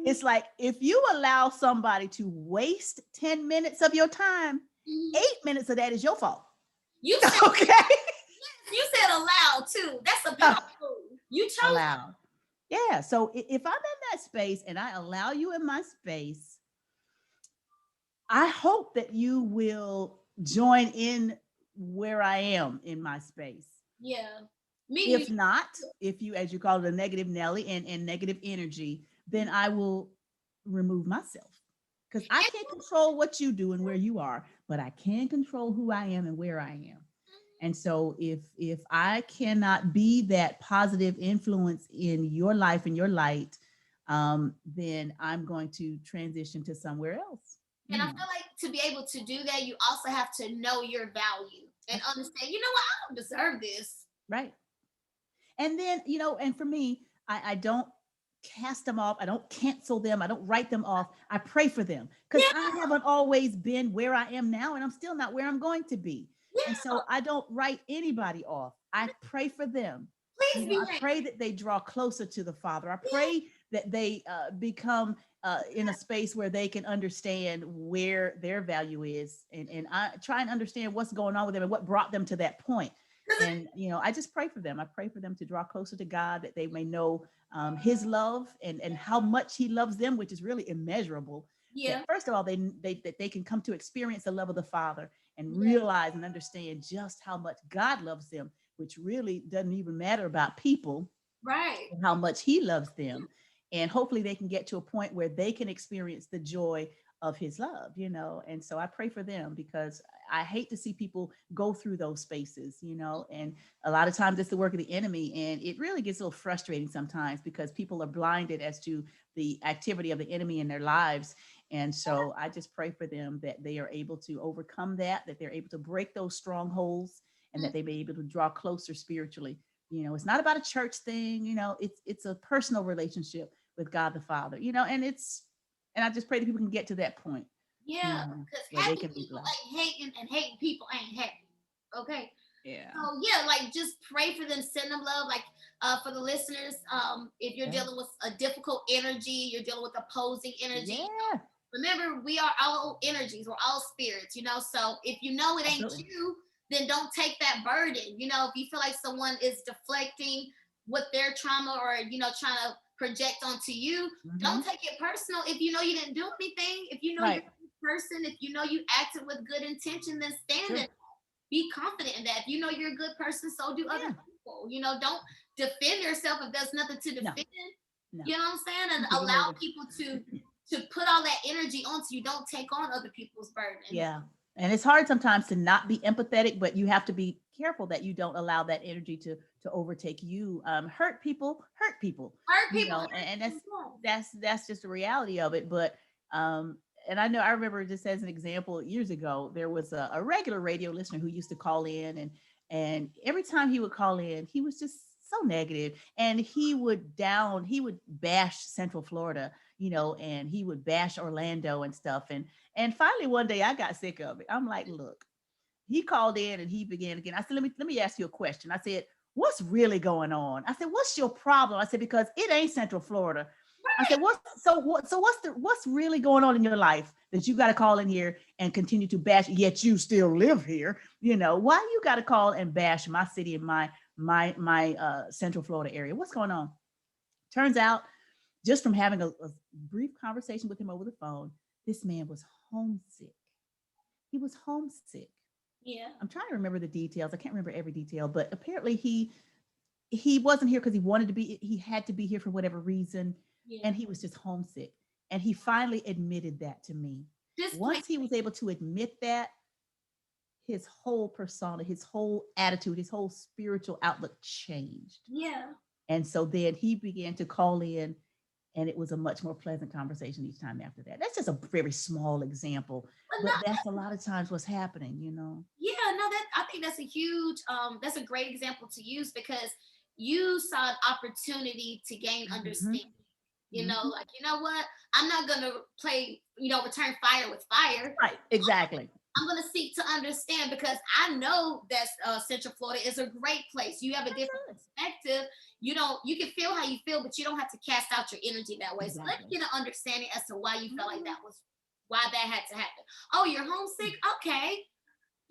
it's like if you allow somebody to waste 10 minutes of your time, Mhm. 8 minutes of that is your fault. You said Okay. you said aloud too. That's a powerful. You chose. Allow. Yeah. So if I'm in that space and I allow you in my space, I hope that you will join in where I am in my space. Yeah. Me, you. If not, if you, as you call it, a negative Nelly and negative energy, then I will remove myself because I can't control what you do and where you are, but I can control who I am and where I am. And so if I cannot be that positive influence in your life and your light, then I'm going to transition to somewhere else. And I feel like to be able to do that, you also have to know your value and Absolutely. understand. You know what? I don't deserve this. Right. And then, and for me, I don't cast them off. I don't cancel them. I don't write them off. I pray for them because Yeah. I haven't always been where I am now, and I'm still not where I'm going to be. And Yeah. so I don't write anybody off. I pray for them. Please be I pray happy. that they draw closer to the Father. I Yeah. pray that they become in a space where they can understand where their value is, and I try and understand what's going on with them and what brought them to that point. And I just pray for them. I pray for them to draw closer to God, that they may know His love and how much He loves them, which is really immeasurable. That Yeah. first of all, that they can come to experience the love of the Father and Yeah. realize and understand just how much God loves them, which really doesn't even matter about people Right. and how much he loves them. And hopefully they can get to a point where they can experience the joy of his love, And so I pray for them because I hate to see people go through those spaces, and a lot of times it's the work of the enemy. And it really gets a little frustrating sometimes because people are blinded as to the activity of the enemy in their lives. And so I just pray for them that they are able to overcome that they're able to break those strongholds and that they be able to draw closer spiritually. It's not about a church thing, it's a personal relationship with God the Father, and I just pray that people can get to that point, Yeah, because where they happy can be people blessed. ain't hating, and hating people ain't happy. Okay. Yeah. So yeah, like just pray for them, send them love. Like for the listeners, if you're Yeah. dealing with a difficult energy, you're dealing with opposing energy. Yeah. Remember, we are all energies. We're all spirits. So if you know it ain't Absolutely. you, then don't take that burden. If you feel like someone is deflecting with their trauma or trying to project onto you, Hmm. don't take it personal. If you know you didn't do anything, if you know you're Right. a good person, if you know you acted with good intention, then stand in Sure. it. Be confident in that. If you know you're a good person, so do other Yeah. people. Don't defend yourself if there's nothing to No. defend. No. You know what I'm saying? And Keep it allow moving. people to put all that energy onto you. Don't take on other people's burden. Yeah. And it's hard sometimes to not be empathetic, but you have to be careful that you don't allow that energy to overtake you. Hurt people, Hurt people, hurt and people. that's just the reality of it. But um, and I remember just as an example, years ago, there was a regular radio listener who used to call in, and every time he would call in, he was just so negative, and he would bash Central Florida, and he would bash Orlando and stuff. And finally, one day I got sick of it. I'm like, look, he called in and he began again. I said, let me ask you a question. I said, what's really going on? I said, what's your problem? I said, because it ain't Central Florida. I said, what's really going on in your life that you got to call in here and continue to bash, yet you still live here? Why you got to call and bash my city and my Central Florida area? What's going on? Turns out, just from having a brief conversation with him over the phone, this man was homesick. He was homesick. Yeah. I'm trying to remember the details. I can't remember every detail, but apparently he wasn't here because he wanted to be. He had to be here for whatever reason, Yeah. and he was just homesick. And he finally admitted that to me. Disclaimer. Once he was able to admit that, his whole persona, his whole attitude, his whole spiritual outlook changed. Yeah. And so then he began to call in, and it was a much more pleasant conversation each time after that. That's just a very small example, But no, but that's a lot of times what's happening. yeah, no, that I think that's a great example to use because you saw an opportunity to gain Hmm. understanding. Hmm. Like, you know what? I'm not gonna return fire with fire. Right, exactly. I'm gonna seek to understand because I know that Central Florida is a great place. You have a different Absolutely. perspective. You can feel how you feel, but you don't have to cast out your energy that way. So let's Exactly. get an understanding as to why you felt like Mhm. why that had to happen. Oh, you're homesick? Okay.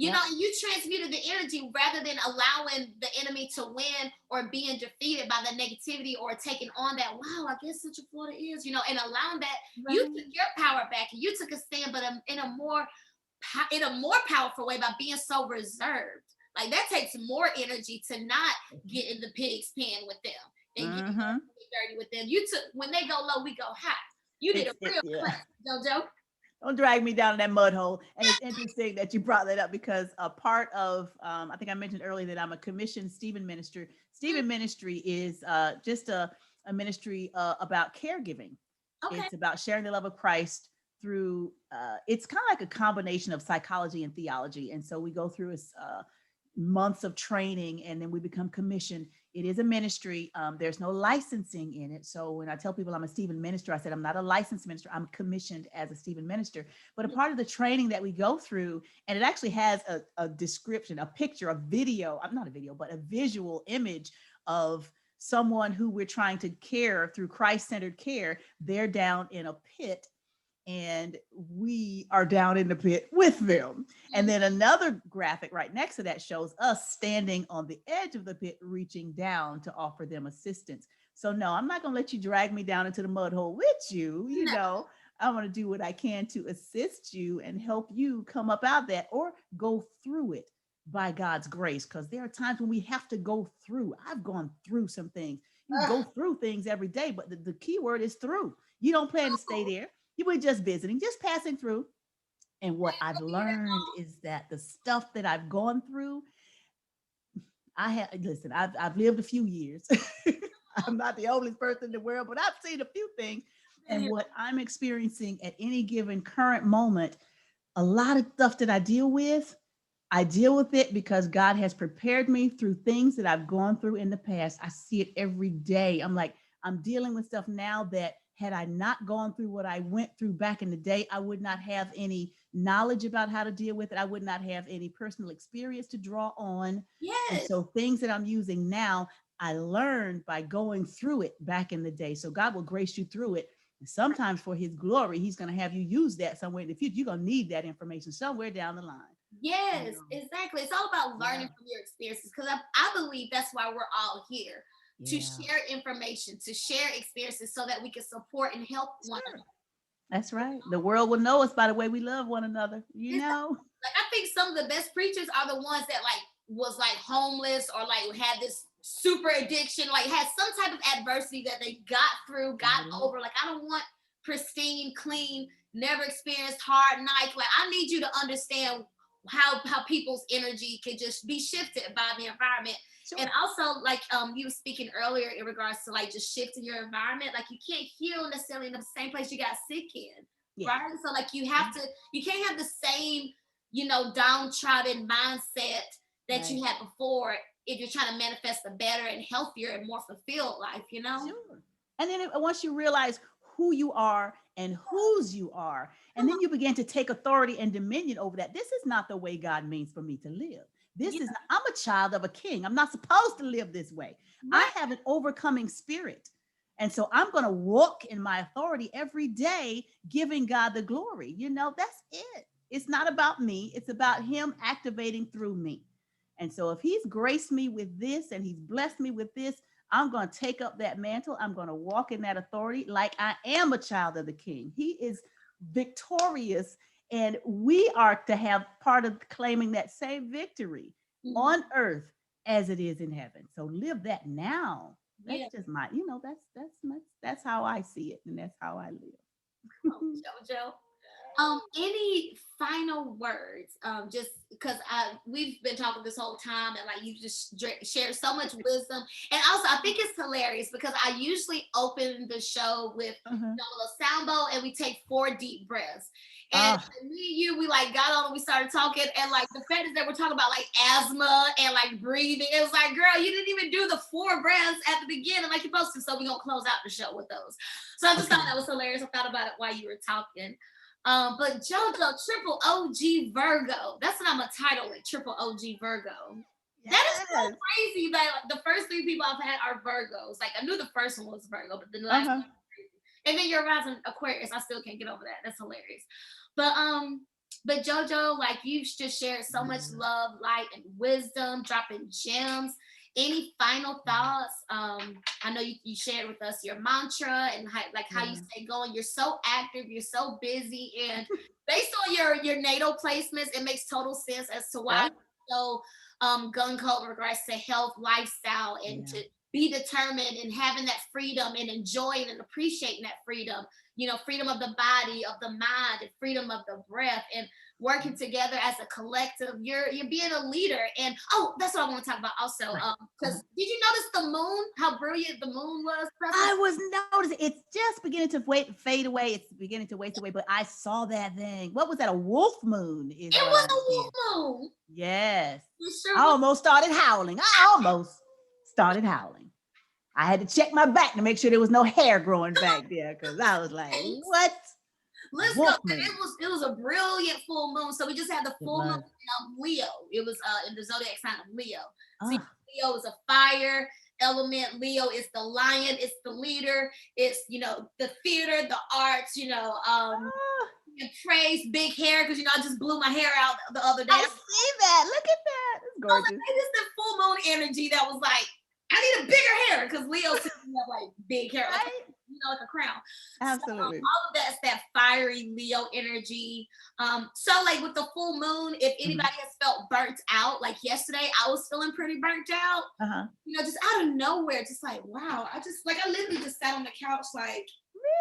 Yep. And you transmuted the energy rather than allowing the enemy to win or being defeated by the negativity or taking on that. Wow, I guess Central Florida is, and allowing that you took Right. your power back and you took a stand, but in a more powerful way by being so reserved. Like that takes more energy to not get in the pig's pen with them and get Mm-hmm. dirty with them. You took when they go low, we go high. You did a real Yeah. class, Jojo. Don't drag me down in that mud hole. And it's interesting that you brought that up because a part of, I think I mentioned earlier that I'm a commissioned Stephen minister. Mm, Stephen ministry is just a ministry about caregiving. okay. It's about sharing the love of Christ through, it's kind of like a combination of psychology and theology. And so we go through months of training and then we become commissioned. It is a ministry. There's no licensing in it. So when I tell people I'm a Stephen minister, I said I'm not a licensed minister. I'm commissioned as a Stephen minister. But a part of the training that we go through, and it actually has a description, a picture, a video, I'm not a video, but a visual image of someone who we're trying to care through Christ-centered care. They're down in a pit and we are down in the pit with them. And Mm, then another graphic right next to that shows us standing on the edge of the pit, reaching down to offer them assistance. So, no, I'm not going to let you drag me down into the mud hole with you. no. I want to do what I can to assist you and help you come up out of that or go through it by God's grace, because there are times when we have to go through. I've gone through some things. You Ugh. go through things every day, but the key word is through. You don't plan to stay there. You were just visiting, just passing through. And what I've learned is that the stuff that I've gone through, listen, I've lived a few years. I'm not the oldest person in the world, but I've seen a few things. And what I'm experiencing at any given current moment, a lot of stuff that I deal with it because God has prepared me through things that I've gone through in the past. I see it every day. I'm like, I'm dealing with stuff now that had I not gone through what I went through back in the day, I would not have any knowledge about how to deal with it. I would not have any personal experience to draw on. And Yes. so things that I'm using now, I learned by going through it back in the day. So God will grace you through it. And sometimes for his glory, he's going to have you use that somewhere in the future. You're going to need that information somewhere down the line. Yes, exactly. It's all about Yeah. learning from your experiences because I believe that's why we're all here to Yeah. share information, to share experiences so that we can support and help one Sure. another. That's right. The world will know us by the way we love one another, you It's know? like I think some of the best preachers are the ones that like was like homeless or like had this super addiction, like had some type of adversity that they got through, got Right. over. Like I don't want pristine, clean, never experienced hard nights. Like I need you to understand how people's energy can just be shifted by the environment. And Sure. also like you were speaking earlier in regards to like just shifting your environment, like you can't heal necessarily in the same place you got sick in, Yeah. right? So like you Yeah. have to, you can't have the same, downtrodden mindset that Right. you had before if you're trying to manifest a better and healthier and more fulfilled life. Sure. And then once you realize who you are and whose you are, and then you begin to take authority and dominion over that. This is not the way God means for me to live. Yeah, I'm a child of a king. I'm not supposed to live this way. I right. have an overcoming spirit. And so I'm going to walk in my authority every day, giving God the glory. That's it. It's not about me, it's about Him activating through me. And so if He's graced me with this and He's blessed me with this, I'm going to take up that mantle. I'm going to walk in that authority like I am a child of the king. He is victorious, and we are to have part of claiming that same victory Mhm. on earth as it is in heaven. So live that now. That's Yeah. just that's how I see it, and that's how I Come on, live. Jojo. Any final words? Just because we've been talking this whole time, and like you just shared so much wisdom, and also I think it's hilarious because I usually open the show with Uh-huh. a little sound bowl, and we take 4 deep breaths. And Ah, me and you, we like got on and we started talking, and like the fact is that we're talking about like asthma and like breathing. It was like, girl, you didn't even do the 4 breaths at the beginning like you're supposed to. So we're gonna close out the show with those. So I just thought okay. that was hilarious. I thought about it while you were talking. But Jojo, triple OG Virgo. That's what I'm gonna title it, triple OG Virgo. That is so Yes. crazy that like, the first 3 people I've had are Virgos. Like I knew the first one was Virgo, but then the last Uh-huh. one was crazy. And then you're rising Aquarius. I still can't get over that. That's hilarious. But but Jojo, like you've just shared so much Yeah. love, light, and wisdom, dropping gems. Any final thoughts? I know you shared with us your mantra and how you Yeah. stay going. You're so active, you're so busy, and based on your natal placements, it makes total sense as to why Yeah. you're so gun ho in regards to health, lifestyle, and Yeah. to be determined and having that freedom and enjoying and appreciating that freedom. Freedom of the body, of the mind, and freedom of the breath, and working together as a collective. You're being a leader. And oh, that's what I want to talk about also. Right. Uh-huh. Because did you notice the moon, how brilliant the moon was? I was noticing it's just beginning to fade away. It's beginning to waste away, but I saw that thing. What was that? A wolf moon is It what was I a did. wolf moon. Yes. It I sure was. almost started howling. I almost started howling. I had to check my back to make sure there was no hair growing back there because I was like, what? Let's go. Wolf It moon. was it was a brilliant full moon. So we just had the It full moon was. in Leo. It was in the zodiac sign of Leo. So Ah, Leo is a fire element. Leo is the lion. It's the leader. It's the theater, the arts. ah, And praise, big hair because I just blew my hair out the other day. I see that. Look at that. It's I was like, gorgeous. hey, this is the full moon energy that was like, I need a bigger hair because Leo seems to have like big hair. Like Right? like a crown. So Absolutely. all of that's that fiery Leo energy. So like with the full moon, if Mhm. anybody has felt burnt out, like yesterday, I was feeling pretty burnt out. Uh-huh. Just out of nowhere, just like wow, I literally just sat on the couch like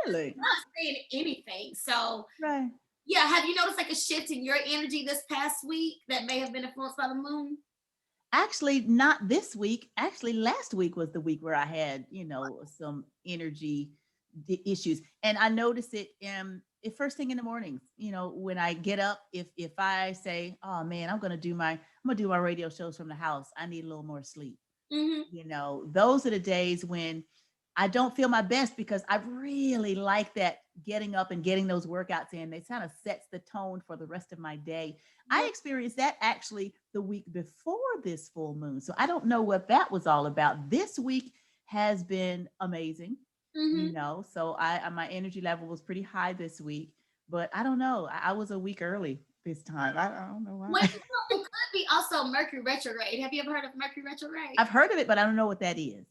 Really? not saying anything. So Right. yeah, have you noticed like a shift in your energy this past week that may have been influenced by the moon? Actually, not this week. Actually, last week was the week where I had, some energy issues. And I noticed it first thing in the mornings, when I get up, if I say, "Oh man, I'm going to do my radio shows from the house. I need a little more sleep." Mm-hmm. Those are the days when I don't feel my best because I really like that getting up and getting those workouts in. They kind of sets the tone for the rest of my day. I Yeah. experienced that actually the week before this full moon. So I don't know what that was all about. This week has been amazing, Mm-hmm. So my energy level was pretty high this week, but I don't know. I was a week early this time. I don't know Well, why. it could be also Mercury retrograde. Have you ever heard of Mercury retrograde? I've heard of it, but I don't know what that is.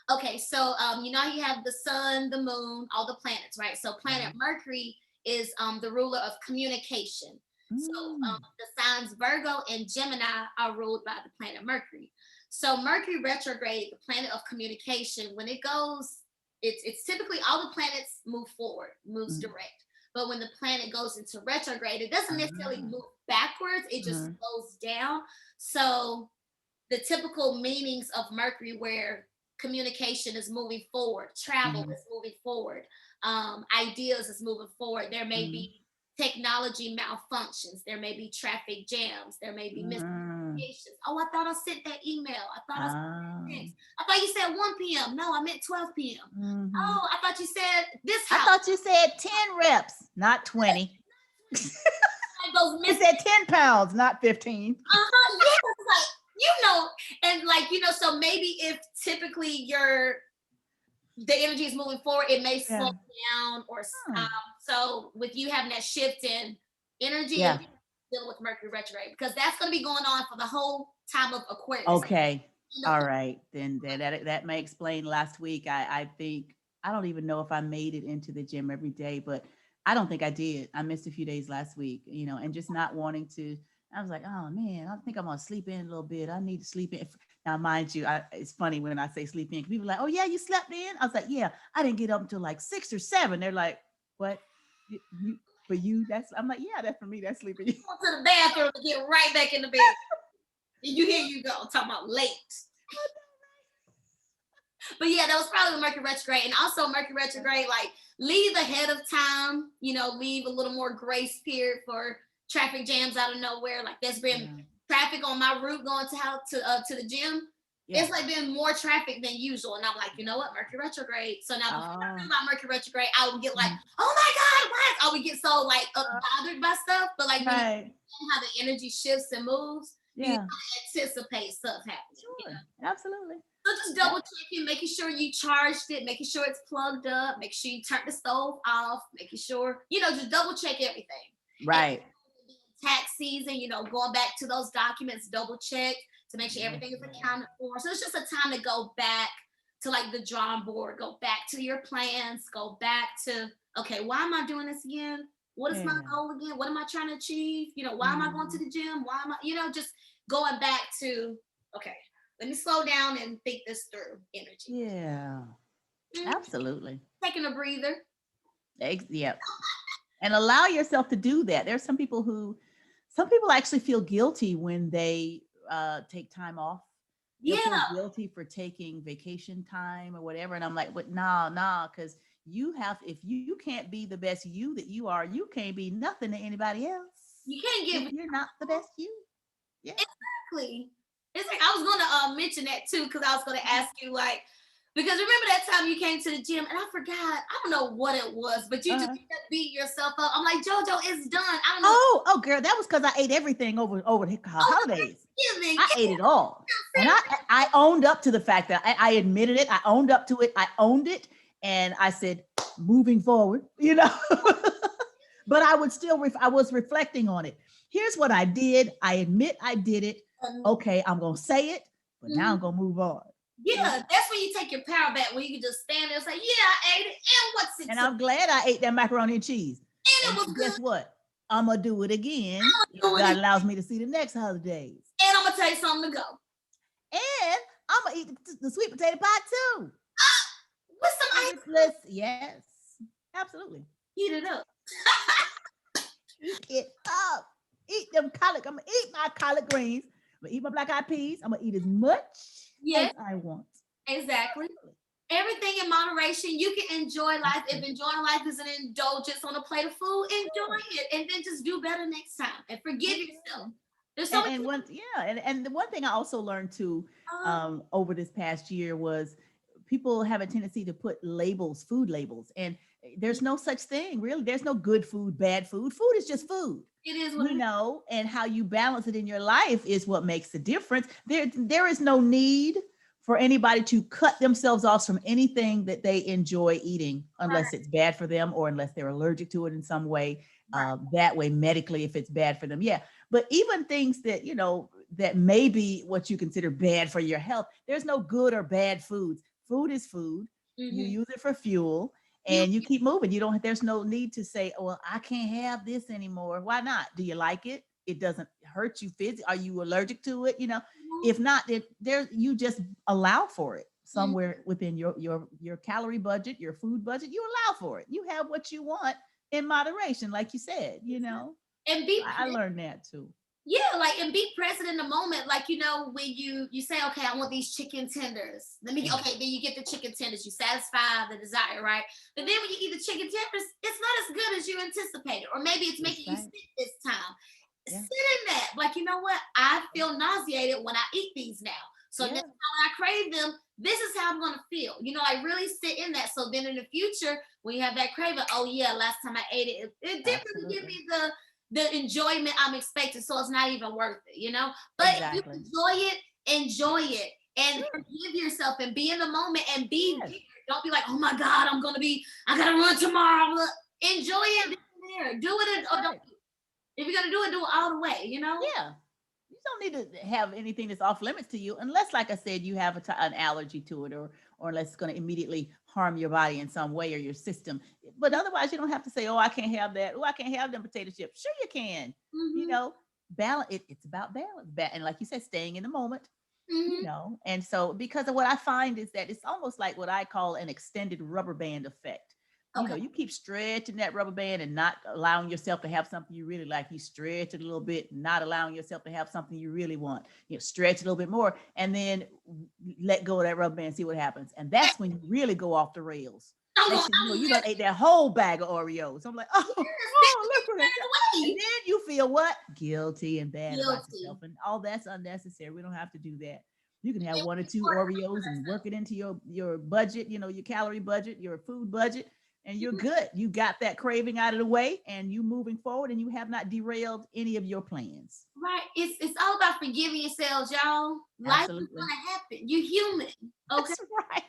Okay, so how you have the sun, the moon, all the planets, right? So planet Right. Mercury is the ruler of communication. So Mm. the signs Virgo and Gemini are ruled by the planet Mercury. So Mercury retrograde, the planet of communication, when it goes, it's typically all the planets move forward, moves Mm. direct. But when the planet goes into retrograde, it doesn't necessarily Ah. move backwards; it just Mhm. slows down. So the typical meanings of Mercury, where communication is moving forward, travel Mhm. is moving forward, ideas is moving forward. There may Mhm. be technology malfunctions, there may be traffic jams, there may be Mm. miscommunications. Oh, I thought I sent that email. I thought I sent that Ah. text. I thought you said 1 p.m. No, I meant 12 p.m. Mhm. Oh, I thought you said this I house. thought you said 10 reps, not 20. Like those You miss. said 10 pounds, not 15. Yes, like and like so maybe if typically the energy is moving forward, it may slow Yeah. down or Hmm. stop. So with you having that shift in energy and Yeah. dealing with Mercury retrograde, because that's going to be going on for the whole time of Aquarius. Okay. All right. Then that may explain last week. I think I don't even know if I made it into the gym every day, but I don't think I did. I missed a few days last week, and just not wanting to. I was like, oh man, I think I'm gonna sleep in a little bit. I need to sleep in. Now, mind you, it's funny when I say sleep in. People are like, oh yeah, you slept in. I was like, yeah, I didn't get up until like 6 or 7. They're like, what? You for you? That's I'm like, yeah, that's for me. That's sleeping. Go to the bathroom and get right back in the bed. And here you go, talking about late. But yeah, that was probably Mercury retrograde. And also Mercury retrograde, like leave ahead of time, leave a little more grace period for traffic jams out of nowhere. Like there's been Yeah. traffic on my route going to the gym. Yeah. It's like been more traffic than usual. And I'm like, you know what, Mercury retrograde. So now before I Oh. knew about Mercury retrograde, I would get like, Mhm. oh my God, what? I would get so like bothered by stuff. But like when you Right. how the energy shifts and moves, you Yeah. anticipate stuff happening. Sure. Absolutely. So just Yeah. double checking, making sure you charged it, making sure it's plugged up, make sure you turn the stove off, making sure, just double check everything. And Right. tax season, going back to those documents, double check to make sure Yes, everything is ma'am. accounted for. So it's just a time to go back to like the drawing board, go back to your plans, go back to, okay, why am I doing this again? What is my Yeah. goal again? What am I trying to achieve? Why am I going to Mhm. the gym? Why am I, just going back to, okay, let me slow down and think this through energy. Yeah. Mm, Absolutely. taking a breather. Yep. And allow yourself to do that. There's some people actually feel guilty when they take time off. They'll feel Yeah, guilty for taking vacation time or whatever. And I'm like, but nah, because if you can't be the best you that you are, you can't be nothing to anybody else you can't if give you're not the best you. Yeah. exactly. It's like I was gonna mention that too because I was gonna ask you like because remember that time you came to the gym and I forgot I don't know what it was but you just Uh-huh. kept beating yourself up. I'm like Jojo, it's done. I don't know. Oh, girl, that was because I ate everything over the Oh, holidays. Thanksgiving. I ate it all. And I owned up to the fact that I admitted it. I owned up to it. I owned it. And I said, moving forward, but I would still, I was reflecting on it. Here's what I did. I admit I did it. Okay, I'm going to say it, but now I'm going to move on. Yeah, that's when you take your power back, when you can just stand there and say, yeah, I ate it, and what's it And to? I'm glad I ate that macaroni and cheese. And it And was guess good. what? I'm gonna do it again I'm if gonna do it God again, allows me to see the next holidays. and I'm gonna tell you something to go. And I'm gonna eat the sweet potato pie too. With some ice cream, Yes, absolutely. heat it up. Eat it up. Eat them collard. I'm gonna eat my collard greens. I'm gonna eat my black eyed peas. I'm gonna eat as much as Yeah, I want. exactly. Everything in moderation. You can enjoy life. If Absolutely. enjoying life is an indulgence on a plate of food, enjoy it, and then just do better next time and forgive yourself. Absolutely. There's so And much. and one yeah, and the one thing I also learned too Uh, over this past year was people have a tendency to put labels, food labels, and there's no such thing really. There's no good food, bad food. Food is just food, it is what it is. and how you balance it in your life is what makes the difference. There is no need for anybody to cut themselves off from anything that they enjoy eating unless Right, it's bad for them or unless they're allergic to it in some way. right. That way, medically, if it's bad for them, yeah. But even things that that may be what you consider bad for your health, there's no good or bad foods. Food is food. You Mm-hmm. use it for fuel You and you keep moving. You don't, there's no need to say, oh, well, I can't have this anymore. Why not? Do you like it? It doesn't hurt you physically. Are you allergic to it? If not, you just allow for it mhm, somewhere within your calorie budget, your food budget. You allow for it. You have what you want in moderation, like you said. and be I learned that too. Yeah, like, and be present in the moment. Like, when you say, okay, I want these chicken tenders. Yeah, Okay, then you get the chicken tenders. You satisfy the desire, right? But then when you eat the chicken tenders, it's not as good as you anticipated, or maybe it's that's making you right. sick this time. Yeah, Sit in that. Like, you know what? I feel nauseated when I eat these now. So next yeah, time when I crave them, this is how I'm gonna feel. Like, really sit in that. So then in the future, when you have that craving, oh yeah, last time I ate it, it didn't really give absolutely, me the enjoyment I'm expecting, so it's not even worth it. But if you exactly. enjoy it, and Sure. forgive yourself and be in the moment and be Yes, there. Don't be like, oh my God, I gotta run tomorrow. Enjoy it there. Do it that's or don't. right. If you're gonna do it all the way. Yeah. You don't need to have anything that's off limits to you unless, like I said, you have an allergy to it, or unless it's going to immediately harm your body in some way or your system. But otherwise, you don't have to say, oh, I can't have that. Oh, I can't have them potato chips. Sure you can. you Hmm. know Balance it's about balance, and like you said, staying in the moment. Hmm. And so, because of what I find is that it's almost like what I call an extended rubber band effect. Okay. You keep stretching that rubber band and not allowing yourself to have something you really like. You stretch it a little bit, not allowing yourself to have something you really want. Stretch it a little bit more, and then let go of that rubber band, see what happens. And that's when you really go off the rails. I'm going. Next thing you know, I'm you going. done ate that whole bag of Oreos. I'm like, oh, oh, look what I got. And Away. then you feel what? Guilty and bad about yourself. Guilty. And all that's unnecessary. We don't have to do that. You can have And one or two Oreos and work it into your budget, your calorie budget, your food budget, and you're good. You got that craving out of the way, and you moving forward, and you have not derailed any of your plans. Right. It's all about forgiving yourselves, y'all. Life is Absolutely. gonna happen. You're human. Okay. That's right.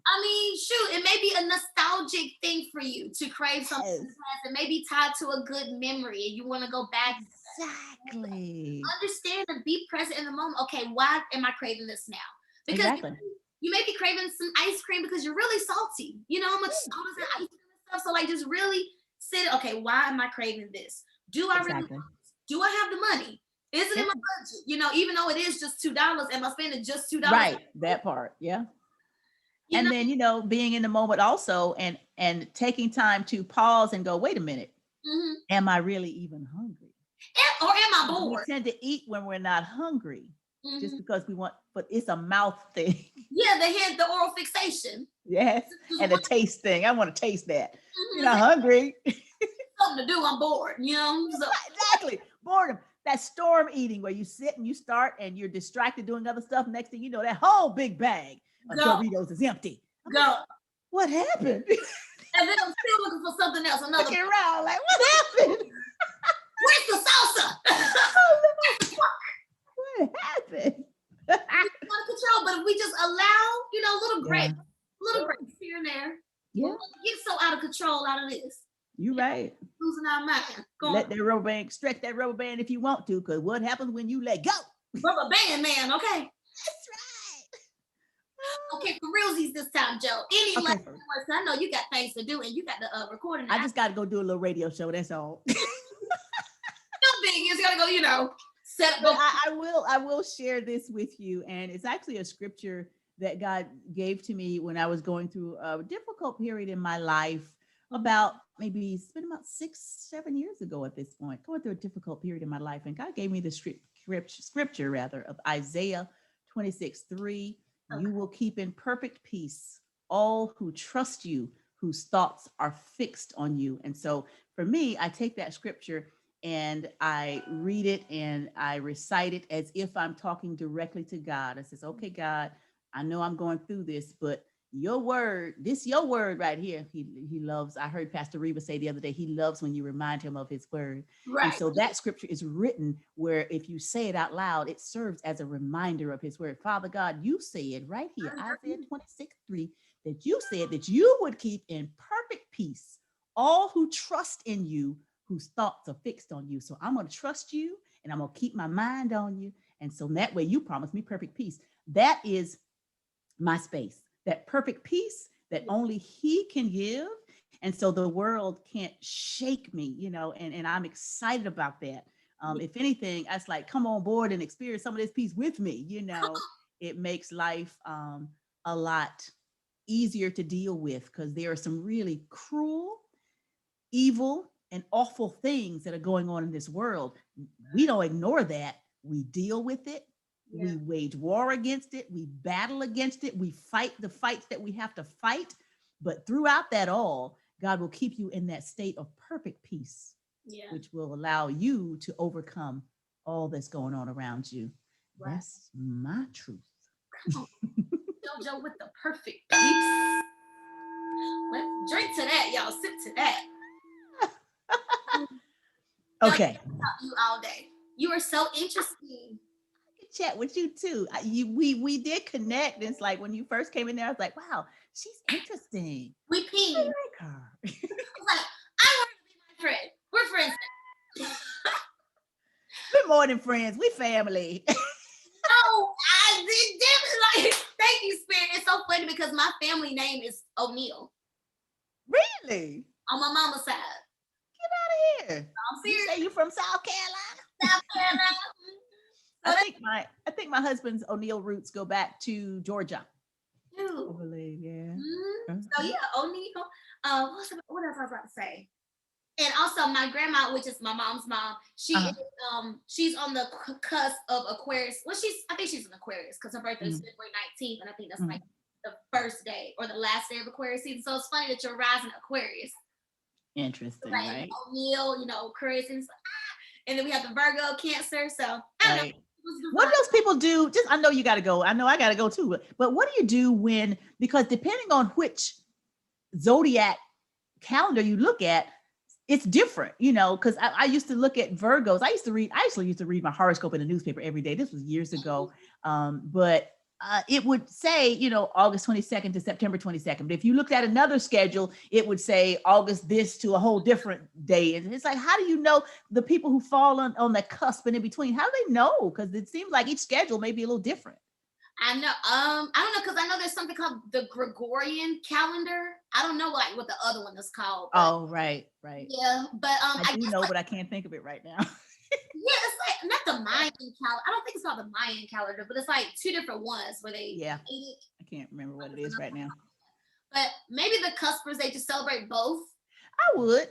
I mean, shoot, it may be a nostalgic thing for you to crave something in Yes, the past. It may be tied to a good memory and you want to go back. exactly. Understand and be present in the moment. Okay, why am I craving this now? Because Exactly. you may be craving some ice cream because you're really salty. You know how much Yeah, sodas and yeah, ice cream and stuff. So like, just really sit. Okay, why am I craving this? Do I really exactly. want this? Do I have the money? Is it in Yeah. my budget? Even though it is just $2, am I spending just $2? Right. That part. Yeah. You know, And then, being in the moment also, and taking time to pause and go, wait a minute, mhm. am I really even hungry? Or am I We bored? tend to eat when we're not hungry just Mhm. because we want, but it's a mouth thing. Yeah, they had the oral fixation. Yes. Just And the one, taste thing. I want to taste that. You're mhm, not hungry. something to do. I'm bored. So Exactly. Boredom. That storm eating where you sit and you start and you're distracted doing other stuff. Next thing you know, that whole big bag of go, Doritos is empty. I'm like, go. what happened? And then I'm still looking for something else. Another. Looking around like, what happened? Where's the salsa? Oh no, what happened? Out of control. But if we just allow, Yeah. little Sure. breaks here and there, we Yeah. won't get so out of control out of this. You're You know, right. losing our mind. Going Let that rubber band, stretch that rubber band if you want to, because what happens when you let go? rubber band man, okay? That's right. Okay, for realsies this time, Joe. Any last Okay, first. words? I know you got things to do and you got the recording. I just got to go do a little radio show. That's all. No big. You just gotta go, set up. But I will share this with you, and it's actually a scripture that God gave to me when I was going through a difficult period in my life. About maybe it's been about 6-7 years ago at this point, going through a difficult period in my life, and God gave me the scripture rather of Isaiah 26:3. You will keep in perfect peace all who trust you, whose thoughts are fixed on you. And so for me, I take that scripture and I read it and I recite it as if I'm talking directly to God. I says, okay, God, I know I'm going through this, but your word, your word right here, he loves. I heard Pastor Reba say the other day, he loves when you remind him of his word. Right. And so that scripture is written where if you say it out loud, it serves as a reminder of his word. Father God, you said right here, Isaiah 26:3, that you said that you would keep in perfect peace all who trust in you, whose thoughts are fixed on you. So I'm going to trust you and I'm going to keep my mind on you. And so that way you promise me perfect peace. That is my space, that perfect peace that only he can give. And so the world can't shake me, and I'm excited about that. If anything, it's like, come on board and experience some of this peace with me. It makes life a lot easier to deal with because there are some really cruel, evil, and awful things that are going on in this world. We don't ignore that. We deal with it. Yeah. We wage war against it. We battle against it. We fight the fights that we have to fight. But throughout that all, God will keep you in that state of perfect peace, which will allow you to overcome all that's going on around you. Right. That's my truth. Come on, Jojo with the perfect peace. Let's drink to that, y'all. Sip to that. Okay. You all day. You are so interesting. I can chat with you too. We did connect. It's like when you first came in there, I was like, wow, she's interesting. We pinged. I like her. I was like, I want to be my friend. We're friends. We're more than friends. We family. Oh, I did like. Thank you, Spirit. It's so funny because my family name is O'Neal. Really? On my mama's side. Get out of here. I'm serious. You say you from South Carolina? South Carolina. I think my husband's O'Neal roots go back to Georgia. Dude. I believe, yeah. Mm-hmm. So yeah, O'Neal. What else I was about to say? And also my grandma, which is my mom's mom, she's on the cusp of Aquarius. Well, I think she's an Aquarius because her birthday is February 19th, and I think that's like the first day or the last day of Aquarius season. So it's funny that you're rising Aquarius. Interesting, right? O'Neal, Aquarius, and then we have the Virgo, Cancer. So I don't know. What do those people do? I know you got to go. I know I got to go too. But what do you do because depending on which zodiac calendar you look at, it's different, because I used to look at Virgos. I actually used to read my horoscope in the newspaper every day. This was years ago. But it would say, August 22nd to September 22nd. But if you looked at another schedule, it would say August this to a whole different day. And it's like, how do you know the people who fall on the cusp and in between? How do they know? Because it seems like each schedule may be a little different. I know. I don't know, because I know there's something called the Gregorian calendar. I don't know what the other one is called. Oh, right. Yeah, but I do know, but I can't think of it right now. Yeah, it's like not the Mayan calendar. I don't think it's called the Mayan calendar, but it's like two different ones where they. Yeah. I can't remember what it is right now. But maybe the cuspers, they just celebrate both. I would.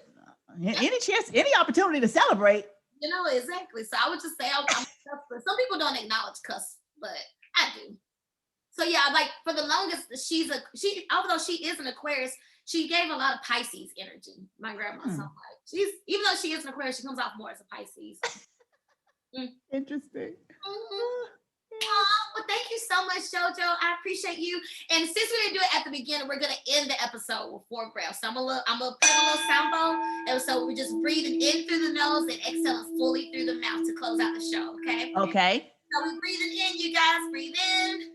Any chance, any opportunity to celebrate. Exactly. So I would just say I'm a cusper. Some people don't acknowledge cusp, but I do. So yeah, like for the longest, although she is an Aquarius, she gave a lot of Pisces energy. My grandma, so like even though she is an Aquarius, she comes off more as a Pisces. Interesting. Well, thank you so much, Jojo. I appreciate you. And since we didn't do it at the beginning, we're gonna end the episode with 4 breaths. So I'm gonna play a little sound bowl, and so we're just breathing in through the nose and exhaling fully through the mouth to close out the show. Okay. Okay. So we're breathing in, you guys. Breathe in.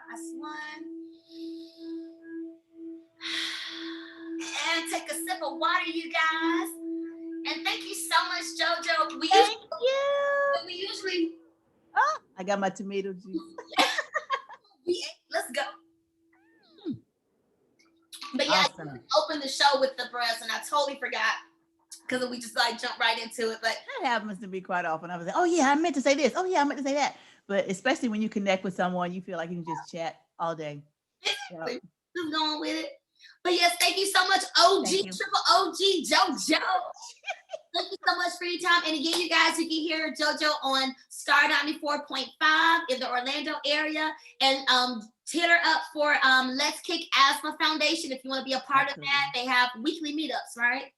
Last one. of water, you guys. And thank you so much, Jojo. Thank you. We usually. Oh, I got my tomato juice. Let's go. But yeah, Awesome. I opened the show with the breast, and I totally forgot because we just like jumped right into it. But that happens to me quite often. I was like, oh yeah, I meant to say this. Oh yeah, I meant to say that. But especially when you connect with someone, you feel like you can just chat all day. Exactly. Yep. Just going with it. But yes, thank you so much, OG, triple OG, Jojo. Thank you so much for your time. And again, you guys, you can hear Jojo on Star 94.5 in the Orlando area. And hit her up for Let's Kick Asthma Foundation if you want to be a part of that. They have weekly meetups, right?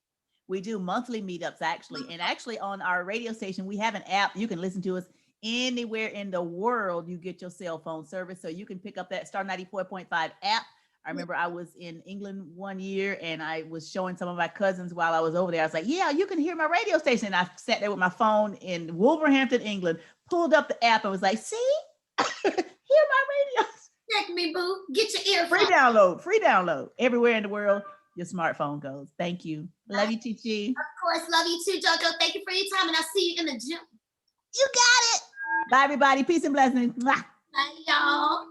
We do monthly meetups, actually. And actually on our radio station, we have an app. You can listen to us anywhere in the world you get your cell phone service. So you can pick up that Star 94.5 app. I remember I was in England one year and I was showing some of my cousins while I was over there. I was like, yeah, you can hear my radio station. And I sat there with my phone in Wolverhampton, England, pulled up the app and was like, see, hear my radio. Check me, boo. Get your earphones. Free download. Everywhere in the world your smartphone goes. Thank you. Love you, CheChe. Of course, love you too, Jojo. Thank you for your time and I'll see you in the gym. You got it. Bye, everybody. Peace and blessings. Bye, y'all.